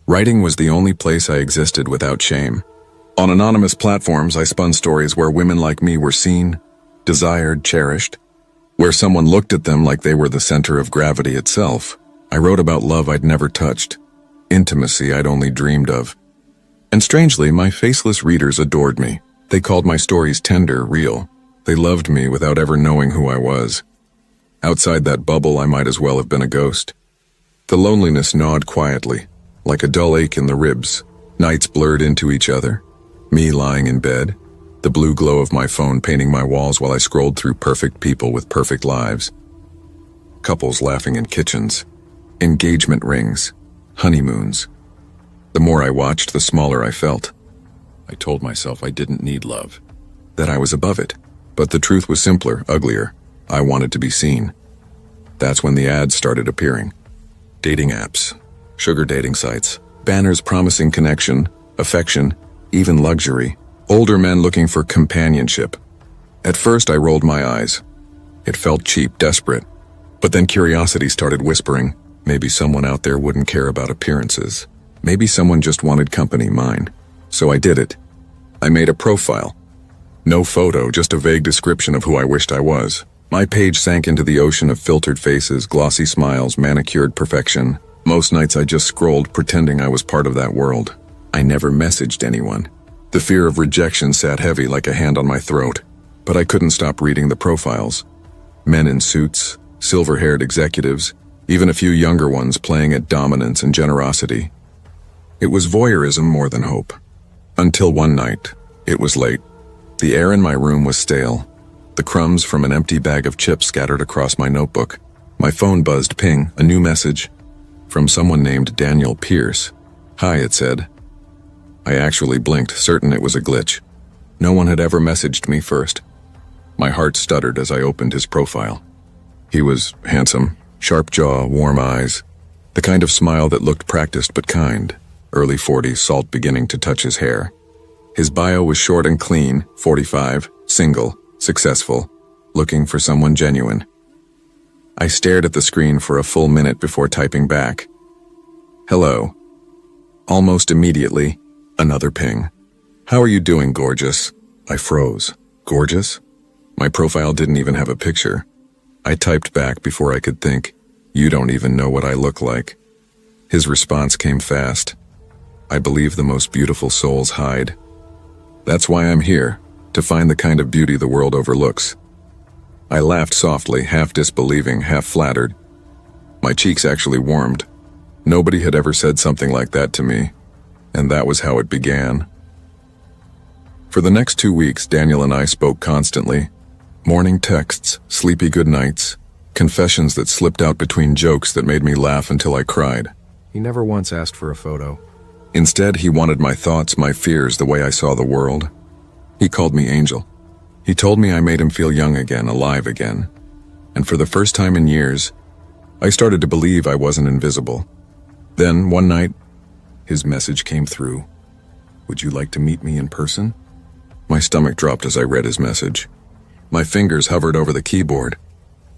Writing was the only place I existed without shame. On anonymous platforms, I spun stories where women like me were seen, desired, cherished, where someone looked at them like they were the center of gravity itself. I wrote about love I'd never touched, intimacy I'd only dreamed of. And strangely, my faceless readers adored me. They called my stories tender, real. They loved me without ever knowing who I was. Outside that bubble, I might as well have been a ghost. The loneliness gnawed quietly, like a dull ache in the ribs. Nights blurred into each other. Me lying in bed, the blue glow of my phone painting my walls while I scrolled through perfect people with perfect lives. Couples laughing in kitchens. Engagement rings. Honeymoons. The more I watched, the smaller I felt. I told myself I didn't need love, that I was above it. But the truth was simpler, uglier. I wanted to be seen. That's when the ads started appearing. Dating apps, sugar dating sites, banners promising connection, affection, even luxury. Older men looking for companionship. At first, I rolled my eyes. It felt cheap, desperate. But then curiosity started whispering, maybe someone out there wouldn't care about appearances. Maybe someone just wanted company, mine. So I did it. I made a profile. No photo, just a vague description of who I wished I was. My page sank into the ocean of filtered faces, glossy smiles, manicured perfection. Most nights I just scrolled, pretending I was part of that world. I never messaged anyone. The fear of rejection sat heavy like a hand on my throat. But I couldn't stop reading the profiles. Men in suits, silver-haired executives, even a few younger ones playing at dominance and generosity. It was voyeurism more than hope. Until one night, it was late. The air in my room was stale. The crumbs from an empty bag of chips scattered across my notebook. My phone buzzed, ping, a new message. From someone named Daniel Pierce. Hi, it said. I actually blinked, certain it was a glitch. No one had ever messaged me first. My heart stuttered as I opened his profile. He was handsome, sharp jaw, warm eyes, the kind of smile that looked practiced but kind. Early 40s, salt beginning to touch his hair. His bio was short and clean, 45, single, successful, looking for someone genuine. I stared at the screen for a full minute before typing back. Hello. Almost immediately, another ping. How are you doing, gorgeous? I froze. Gorgeous? My profile didn't even have a picture. I typed back before I could think. You don't even know what I look like. His response came fast. I believe the most beautiful souls hide. That's why I'm here, to find the kind of beauty the world overlooks. I laughed softly, half disbelieving, half flattered. My cheeks actually warmed. Nobody had ever said something like that to me, and that was how it began. For the next 2 weeks, Daniel and I spoke constantly. Morning texts, sleepy good nights, confessions that slipped out between jokes that made me laugh until I cried. He never once asked for a photo. Instead, he wanted my thoughts, my fears, the way I saw the world. He called me Angel. He told me I made him feel young again, alive again. And for the first time in years, I started to believe I wasn't invisible. Then, one night, his message came through. Would you like to meet me in person? My stomach dropped as I read his message. My fingers hovered over the keyboard.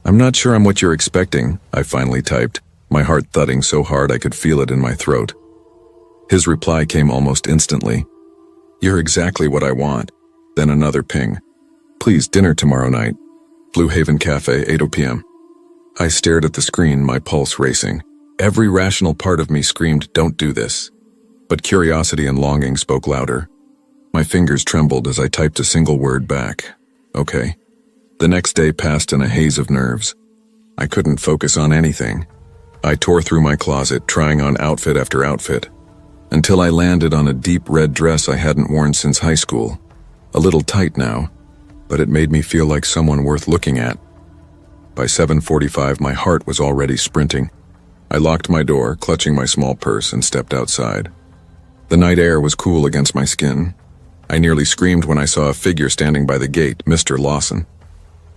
I'm not sure I'm what you're expecting, I finally typed, my heart thudding so hard I could feel it in my throat. His reply came almost instantly. You're exactly what I want. Then another ping. Please, dinner tomorrow night. Blue Haven Cafe, 8 p.m. I stared at the screen, my pulse racing. Every rational part of me screamed, don't do this. But curiosity and longing spoke louder. My fingers trembled as I typed a single word back. Okay. The next day passed in a haze of nerves. I couldn't focus on anything. I tore through my closet, trying on outfit after outfit, until I landed on a deep red dress I hadn't worn since high school. A little tight now, but it made me feel like someone worth looking at. By 7:45, my heart was already sprinting. I locked my door, clutching my small purse, and stepped outside. The night air was cool against my skin. I nearly screamed when I saw a figure standing by the gate, Mr. Lawson.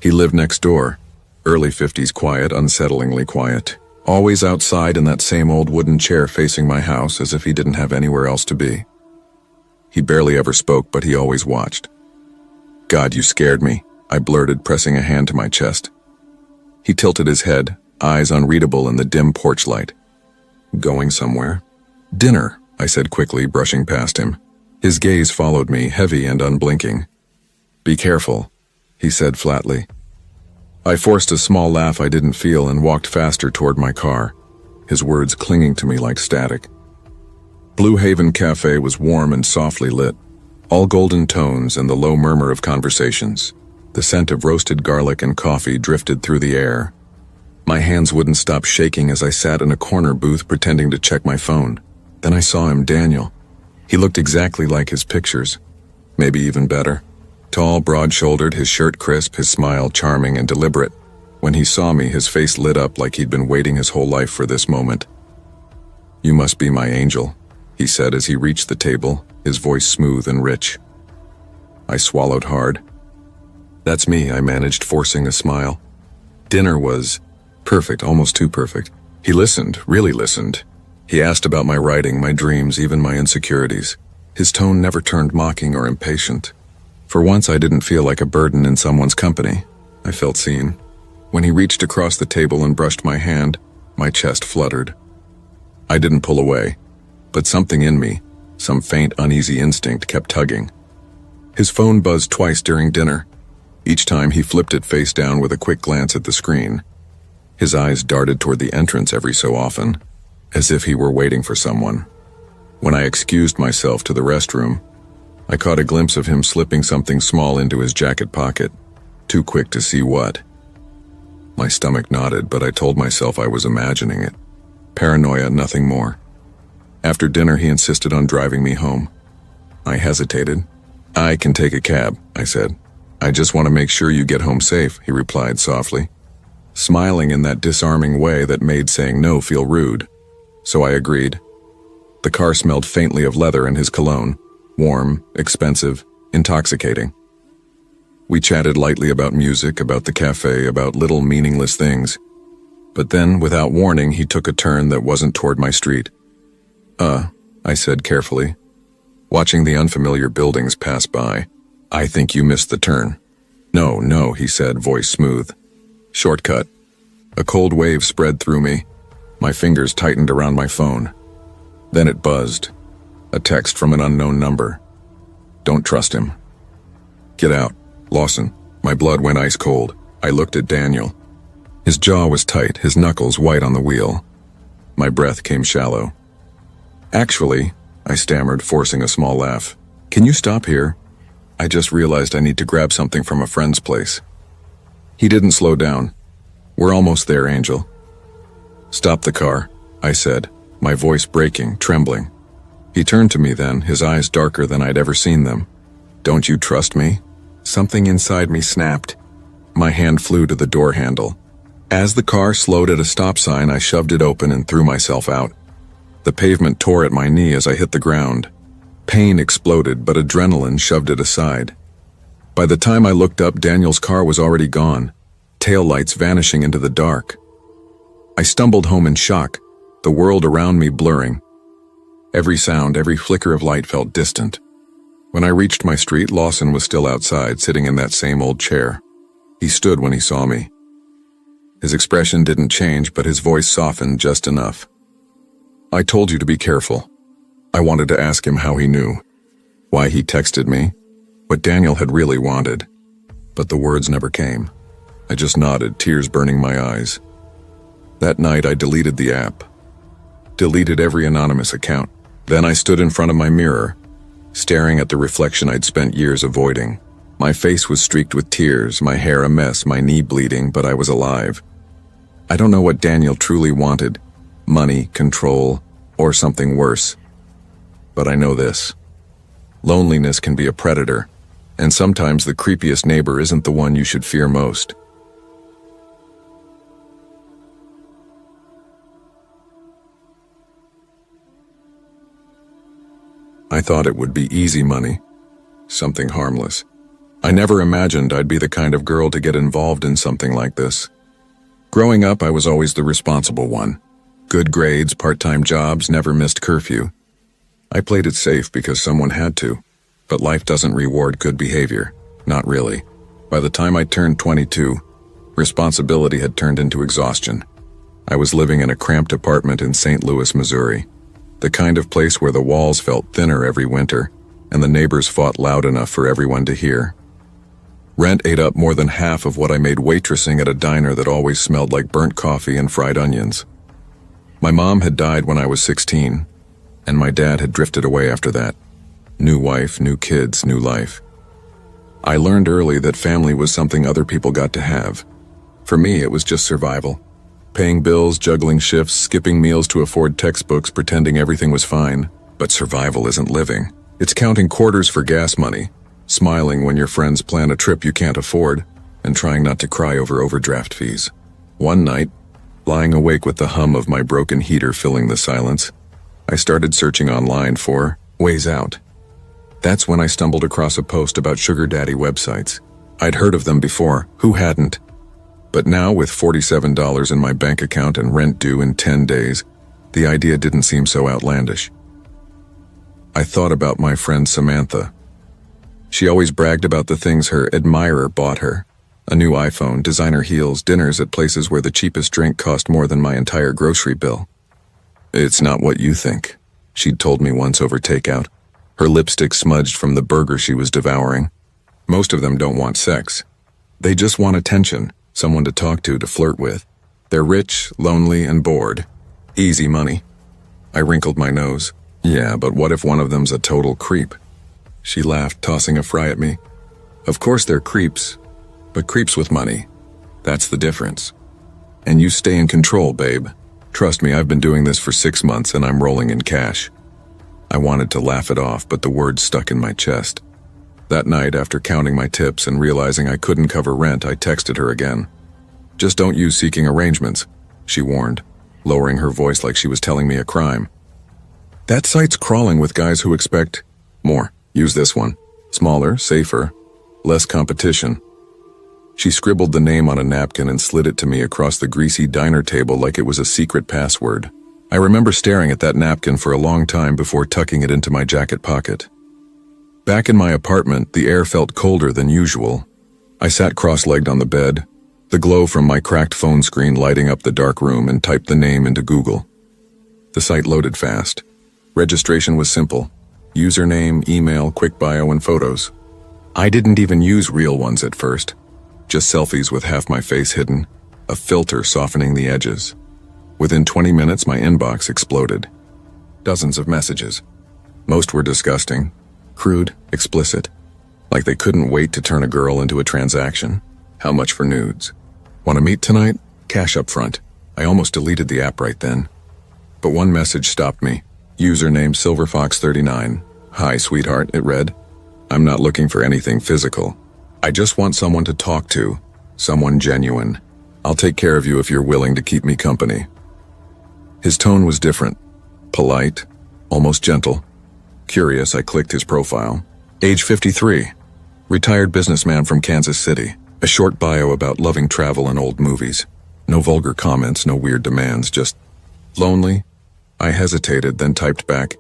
He lived next door, early 50s quiet, unsettlingly quiet. Always outside in that same old wooden chair facing my house as if he didn't have anywhere else to be. He barely ever spoke, but he always watched. God, you scared me, I blurted, pressing a hand to my chest. He tilted his head, eyes unreadable in the dim porch light. Going somewhere? Dinner, I said quickly, brushing past him. His gaze followed me, heavy and unblinking. Be careful, he said flatly. I forced a small laugh I didn't feel and walked faster toward my car, his words clinging to me like static. Blue Haven Cafe was warm and softly lit, all golden tones and the low murmur of conversations. The scent of roasted garlic and coffee drifted through the air. My hands wouldn't stop shaking as I sat in a corner booth pretending to check my phone. Then I saw him, Daniel. He looked exactly like his pictures, maybe even better. Tall, broad-shouldered, his shirt crisp, his smile charming and deliberate. When he saw me, his face lit up like he'd been waiting his whole life for this moment. "You must be my angel," he said as he reached the table, his voice smooth and rich. I swallowed hard. "That's me," I managed, forcing a smile. Dinner was perfect, almost too perfect. He listened, really listened. He asked about my writing, my dreams, even my insecurities. His tone never turned mocking or impatient. For once, I didn't feel like a burden in someone's company. I felt seen. When he reached across the table and brushed my hand, my chest fluttered. I didn't pull away, but something in me, some faint, uneasy instinct, kept tugging. His phone buzzed twice during dinner. Each time he flipped it face down with a quick glance at the screen. His eyes darted toward the entrance every so often, as if he were waiting for someone. When I excused myself to the restroom, I caught a glimpse of him slipping something small into his jacket pocket, too quick to see what. My stomach knotted, but I told myself I was imagining it. Paranoia, nothing more. After dinner, he insisted on driving me home. I hesitated. "I can take a cab," I said. "I just want to make sure you get home safe," he replied softly, smiling in that disarming way that made saying no feel rude. So I agreed. The car smelled faintly of leather and his cologne, warm, expensive, intoxicating. We chatted lightly about music, about the cafe, about little meaningless things. But then, without warning, he took a turn that wasn't toward my street. I said carefully, watching the unfamiliar buildings pass by. "I think you missed the turn." No, he said, voice smooth. "Shortcut." A cold wave spread through me. My fingers tightened around my phone. Then it buzzed. A text from an unknown number. "Don't trust him." "Get out, Lawson." My blood went ice cold. I looked at Daniel. His jaw was tight, his knuckles white on the wheel. My breath came shallow. "Actually," I stammered, forcing a small laugh. "Can you stop here? I just realized I need to grab something from a friend's place." He didn't slow down. "We're almost there, Angel." "Stop the car," I said, my voice breaking, trembling. He turned to me then, his eyes darker than I'd ever seen them. "Don't you trust me?" Something inside me snapped. My hand flew to the door handle. As the car slowed at a stop sign, I shoved it open and threw myself out. The pavement tore at my knee as I hit the ground. Pain exploded, but adrenaline shoved it aside. By the time I looked up, Daniel's car was already gone, taillights vanishing into the dark. I stumbled home in shock, the world around me blurring. Every sound, every flicker of light felt distant. When I reached my street, Lawson was still outside, sitting in that same old chair. He stood when he saw me. His expression didn't change, but his voice softened just enough. "I told you to be careful." I wanted to ask him how he knew, why he texted me, what Daniel had really wanted. But the words never came. I just nodded, tears burning my eyes. That night I deleted the app. Deleted every anonymous account. Then I stood in front of my mirror, staring at the reflection I'd spent years avoiding. My face was streaked with tears, my hair a mess, my knee bleeding, but I was alive. I don't know what Daniel truly wanted. Money, control, or something worse. But I know this. Loneliness can be a predator, and sometimes the creepiest neighbor isn't the one you should fear most. I thought it would be easy money, something harmless. I never imagined I'd be the kind of girl to get involved in something like this. Growing up, I was always the responsible one. Good grades, part-time jobs, never missed curfew. I played it safe because someone had to, but life doesn't reward good behavior. Not really. By the time I turned 22, responsibility had turned into exhaustion. I was living in a cramped apartment in St. Louis, Missouri, the kind of place where the walls felt thinner every winter, and the neighbors fought loud enough for everyone to hear. Rent ate up more than half of what I made waitressing at a diner that always smelled like burnt coffee and fried onions. My mom had died when I was 16. and my dad had drifted away after that. New wife, new kids, new life. I learned early that family was something other people got to have. For me, it was just survival. Paying bills, juggling shifts, skipping meals to afford textbooks, pretending everything was fine. But survival isn't living. It's counting quarters for gas money, smiling when your friends plan a trip you can't afford, and trying not to cry over overdraft fees. One night, lying awake with the hum of my broken heater filling the silence, I started searching online for ways out. That's when I stumbled across a post about sugar daddy websites. I'd heard of them before, who hadn't? But now, with $47 in my bank account and rent due in 10 days, the idea didn't seem so outlandish. I thought about my friend Samantha. She always bragged about the things her admirer bought her. A new iPhone, designer heels, dinners at places where the cheapest drink cost more than my entire grocery bill. "It's not what you think," she'd told me once over takeout, her lipstick smudged from the burger she was devouring. Most of them don't want sex. They just want attention, someone to talk to flirt with. They're rich, lonely, and bored. Easy money. I wrinkled my nose. Yeah, but what if one of them's a total creep? She laughed, tossing a fry at me. Of course they're creeps, but creeps with money. That's the difference. And you stay in control, babe. Trust me, I've been doing this for 6 months and I'm rolling in cash. I wanted to laugh it off, but the words stuck in my chest. That night, after counting my tips and realizing I couldn't cover rent, I texted her again. "Just don't use seeking arrangements," she warned, lowering her voice like she was telling me a crime. "That site's crawling with guys who expect more. Use this one. Smaller, safer, less competition." She scribbled the name on a napkin and slid it to me across the greasy diner table like it was a secret password. I remember staring at that napkin for a long time before tucking it into my jacket pocket. Back in my apartment, the air felt colder than usual. I sat cross-legged on the bed, the glow from my cracked phone screen lighting up the dark room, and typed the name into Google. The site loaded fast. Registration was simple. Username, email, quick bio, and photos. I didn't even use real ones at first. Just selfies with half my face hidden, a filter softening the edges. Within 20 minutes, my inbox exploded. Dozens of messages. Most were disgusting, crude, explicit. Like they couldn't wait to turn a girl into a transaction. How much for nudes? Want to meet tonight? Cash up front. I almost deleted the app right then. But one message stopped me. Username SilverFox39. "Hi, sweetheart," it read. "I'm not looking for anything physical. I just want someone to talk to. Someone genuine. I'll take care of you if you're willing to keep me company." His tone was different. Polite, almost gentle. Curious, I clicked his profile. Age 53. Retired businessman from Kansas City. A short bio about loving travel and old movies. No vulgar comments, no weird demands, just lonely. I hesitated, then typed back,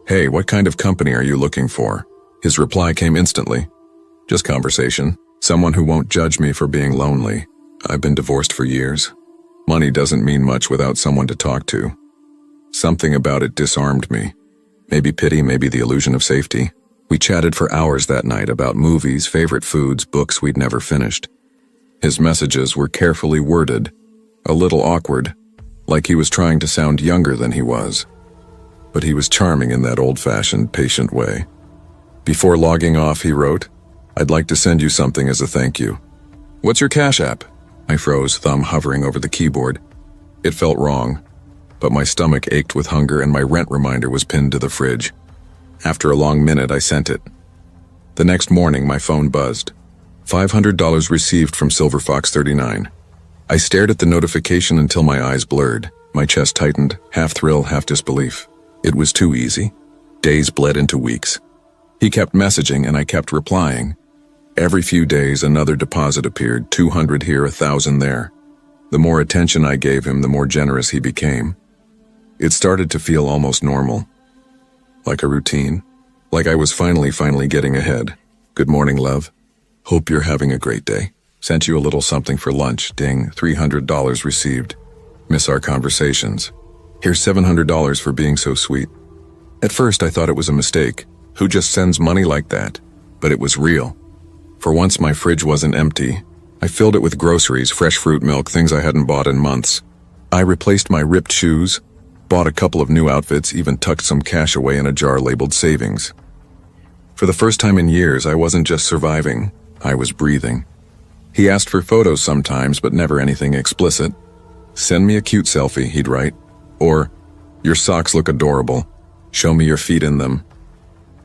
"Hey, what kind of company are you looking for?" His reply came instantly. "Just conversation. Someone who won't judge me for being lonely. I've been divorced for years. Money doesn't mean much without someone to talk to." Something about it disarmed me. Maybe pity, maybe the illusion of safety. We chatted for hours that night about movies, favorite foods, books we'd never finished. His messages were carefully worded, a little awkward, like he was trying to sound younger than he was. But he was charming in that old-fashioned, patient way. Before logging off, he wrote, "I'd like to send you something as a thank you." "What's your Cash App?" I froze, thumb hovering over the keyboard. It felt wrong, but my stomach ached with hunger and my rent reminder was pinned to the fridge. After a long minute, I sent it. The next morning, my phone buzzed. $500 received from SilverFox39. I stared at the notification until my eyes blurred. My chest tightened, half thrill, half disbelief. It was too easy. Days bled into weeks. He kept messaging and I kept replying. Every few days, another deposit appeared, 200 here, 1,000 there. The more attention I gave him, the more generous he became. It started to feel almost normal. Like a routine. Like I was finally getting ahead. "Good morning, love. Hope you're having a great day. Sent you a little something for lunch. Ding, $300 received. Miss our conversations. Here's $700 for being so sweet." At first, I thought it was a mistake. Who just sends money like that? But it was real. For once, my fridge wasn't empty. I filled it with groceries, fresh fruit, milk, things I hadn't bought in months. I replaced my ripped shoes, Bought a couple of new outfits, even tucked some cash away in a jar labeled savings. For the first time in years, I wasn't just surviving, I was breathing. He asked for photos sometimes, but never anything explicit. Send me a cute selfie, he'd write. Or, your socks look adorable. Show me your feet in them.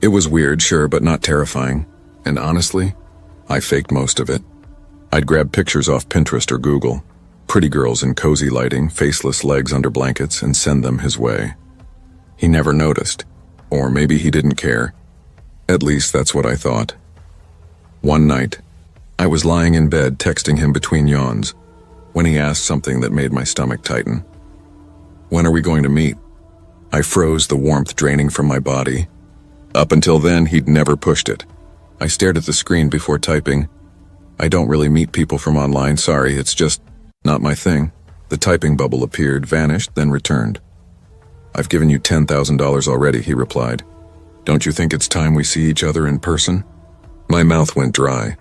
It was weird, sure, but not terrifying. And honestly, I faked most of it. I'd grab pictures off Pinterest or Google, pretty girls in cozy lighting, faceless legs under blankets, and send them his way. He never noticed. Or maybe he didn't care. At least that's what I thought. One night, I was lying in bed texting him between yawns, when he asked something that made my stomach tighten. When are we going to meet? I froze, the warmth draining from my body. Up until then, he'd never pushed it. I stared at the screen before typing, I don't really meet people from online, sorry, it's just not my thing. The typing bubble appeared, vanished, then returned. I've given you $10,000 already, he replied. Don't you think it's time we see each other in person? My mouth went dry.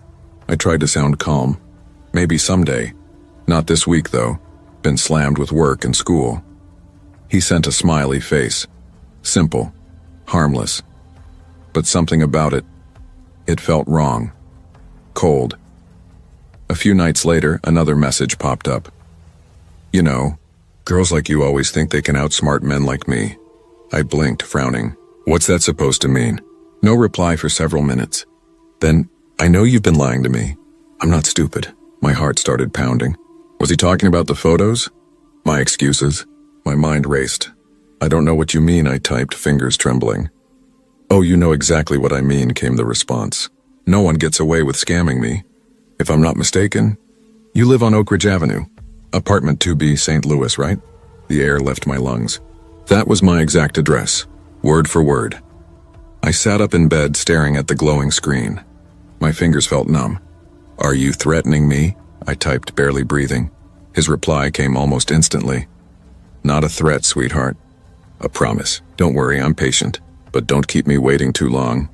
I tried to sound calm. Maybe someday. Not this week, though. Been slammed with work and school. He sent a smiley face. Simple. Harmless. But something about it. It felt wrong. Cold. A few nights later, another message popped up. You know, girls like you always think they can outsmart men like me. I blinked, frowning. What's that supposed to mean? No reply for several minutes. Then, I know you've been lying to me. I'm not stupid. My heart started pounding. Was he talking about the photos? My excuses? My mind raced. I don't know what you mean, I typed, fingers trembling. Oh, you know exactly what I mean, came the response. No one gets away with scamming me. If I'm not mistaken, you live on Oak Ridge Avenue, apartment 2B, St. Louis, right? The air left my lungs. That was my exact address, word for word. I sat up in bed staring at the glowing screen. My fingers felt numb. Are you threatening me? I typed, barely breathing. His reply came almost instantly. Not a threat, sweetheart. A promise. Don't worry, I'm patient. But don't keep me waiting too long.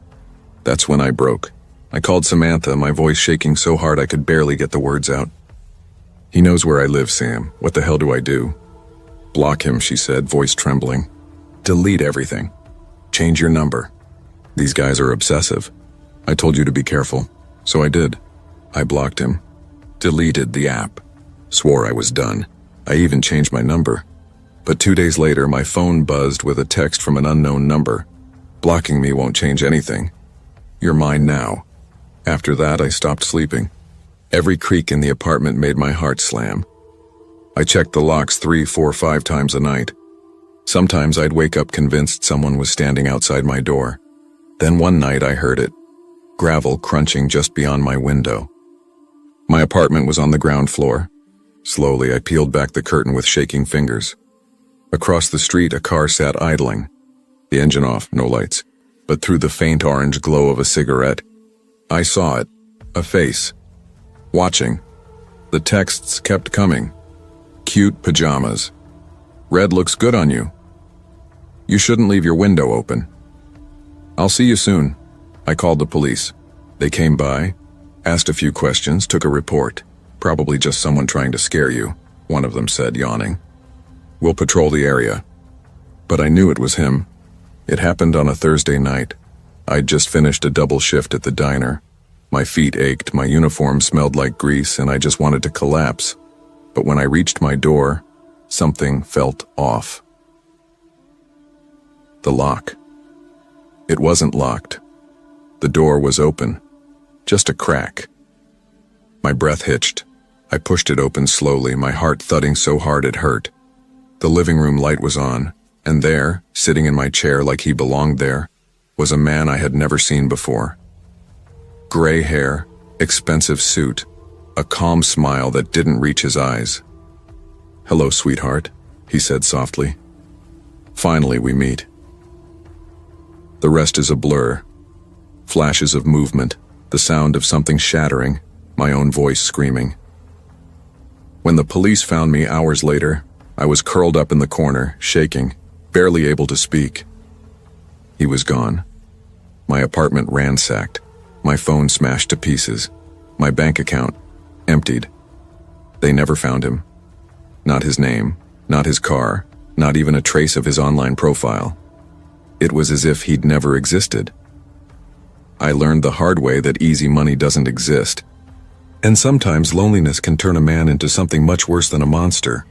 That's when I broke. I called Samantha, my voice shaking so hard I could barely get the words out. He knows where I live, Sam. What the hell do I do? Block him, she said, voice trembling. Delete everything. Change your number. These guys are obsessive. I told you to be careful, so I did. I blocked him. Deleted the app. Swore I was done. I even changed my number. But 2 days later, my phone buzzed with a text from an unknown number. Blocking me won't change anything. You're mine now. After that, I stopped sleeping. Every creak in the apartment made my heart slam. I checked the locks 3, 4, 5 times a night. Sometimes I'd wake up convinced someone was standing outside my door. Then one night I heard it. Gravel crunching just beyond my window. My apartment was on the ground floor. Slowly, I peeled back the curtain with shaking fingers. Across the street, a car sat idling. The engine off, no lights. But through the faint orange glow of a cigarette, I saw it. A face. Watching. The texts kept coming. Cute pajamas. Red looks good on you. You shouldn't leave your window open. I'll see you soon. I called the police. They came by, asked a few questions, took a report. Probably just someone trying to scare you, one of them said, yawning. We'll patrol the area. But I knew it was him. It happened on a Thursday night. I'd just finished a double shift at the diner. My feet ached, my uniform smelled like grease, and I just wanted to collapse. But when I reached my door, something felt off. The lock. It wasn't locked. The door was open. Just a crack. My breath hitched. I pushed it open slowly, my heart thudding so hard it hurt. The living room light was on, and there, sitting in my chair like he belonged there, was a man I had never seen before. Gray hair, expensive suit, a calm smile that didn't reach his eyes. Hello, sweetheart, he said softly. Finally, we meet. The rest is a blur. Flashes of movement, the sound of something shattering, my own voice screaming. When the police found me hours later, I was curled up in the corner, shaking, barely able to speak. He was gone. My apartment ransacked, my phone smashed to pieces, my bank account emptied. They never found him. Not his name, not his car, not even a trace of his online profile. It was as if he'd never existed. I learned the hard way that easy money doesn't exist. And sometimes loneliness can turn a man into something much worse than a monster.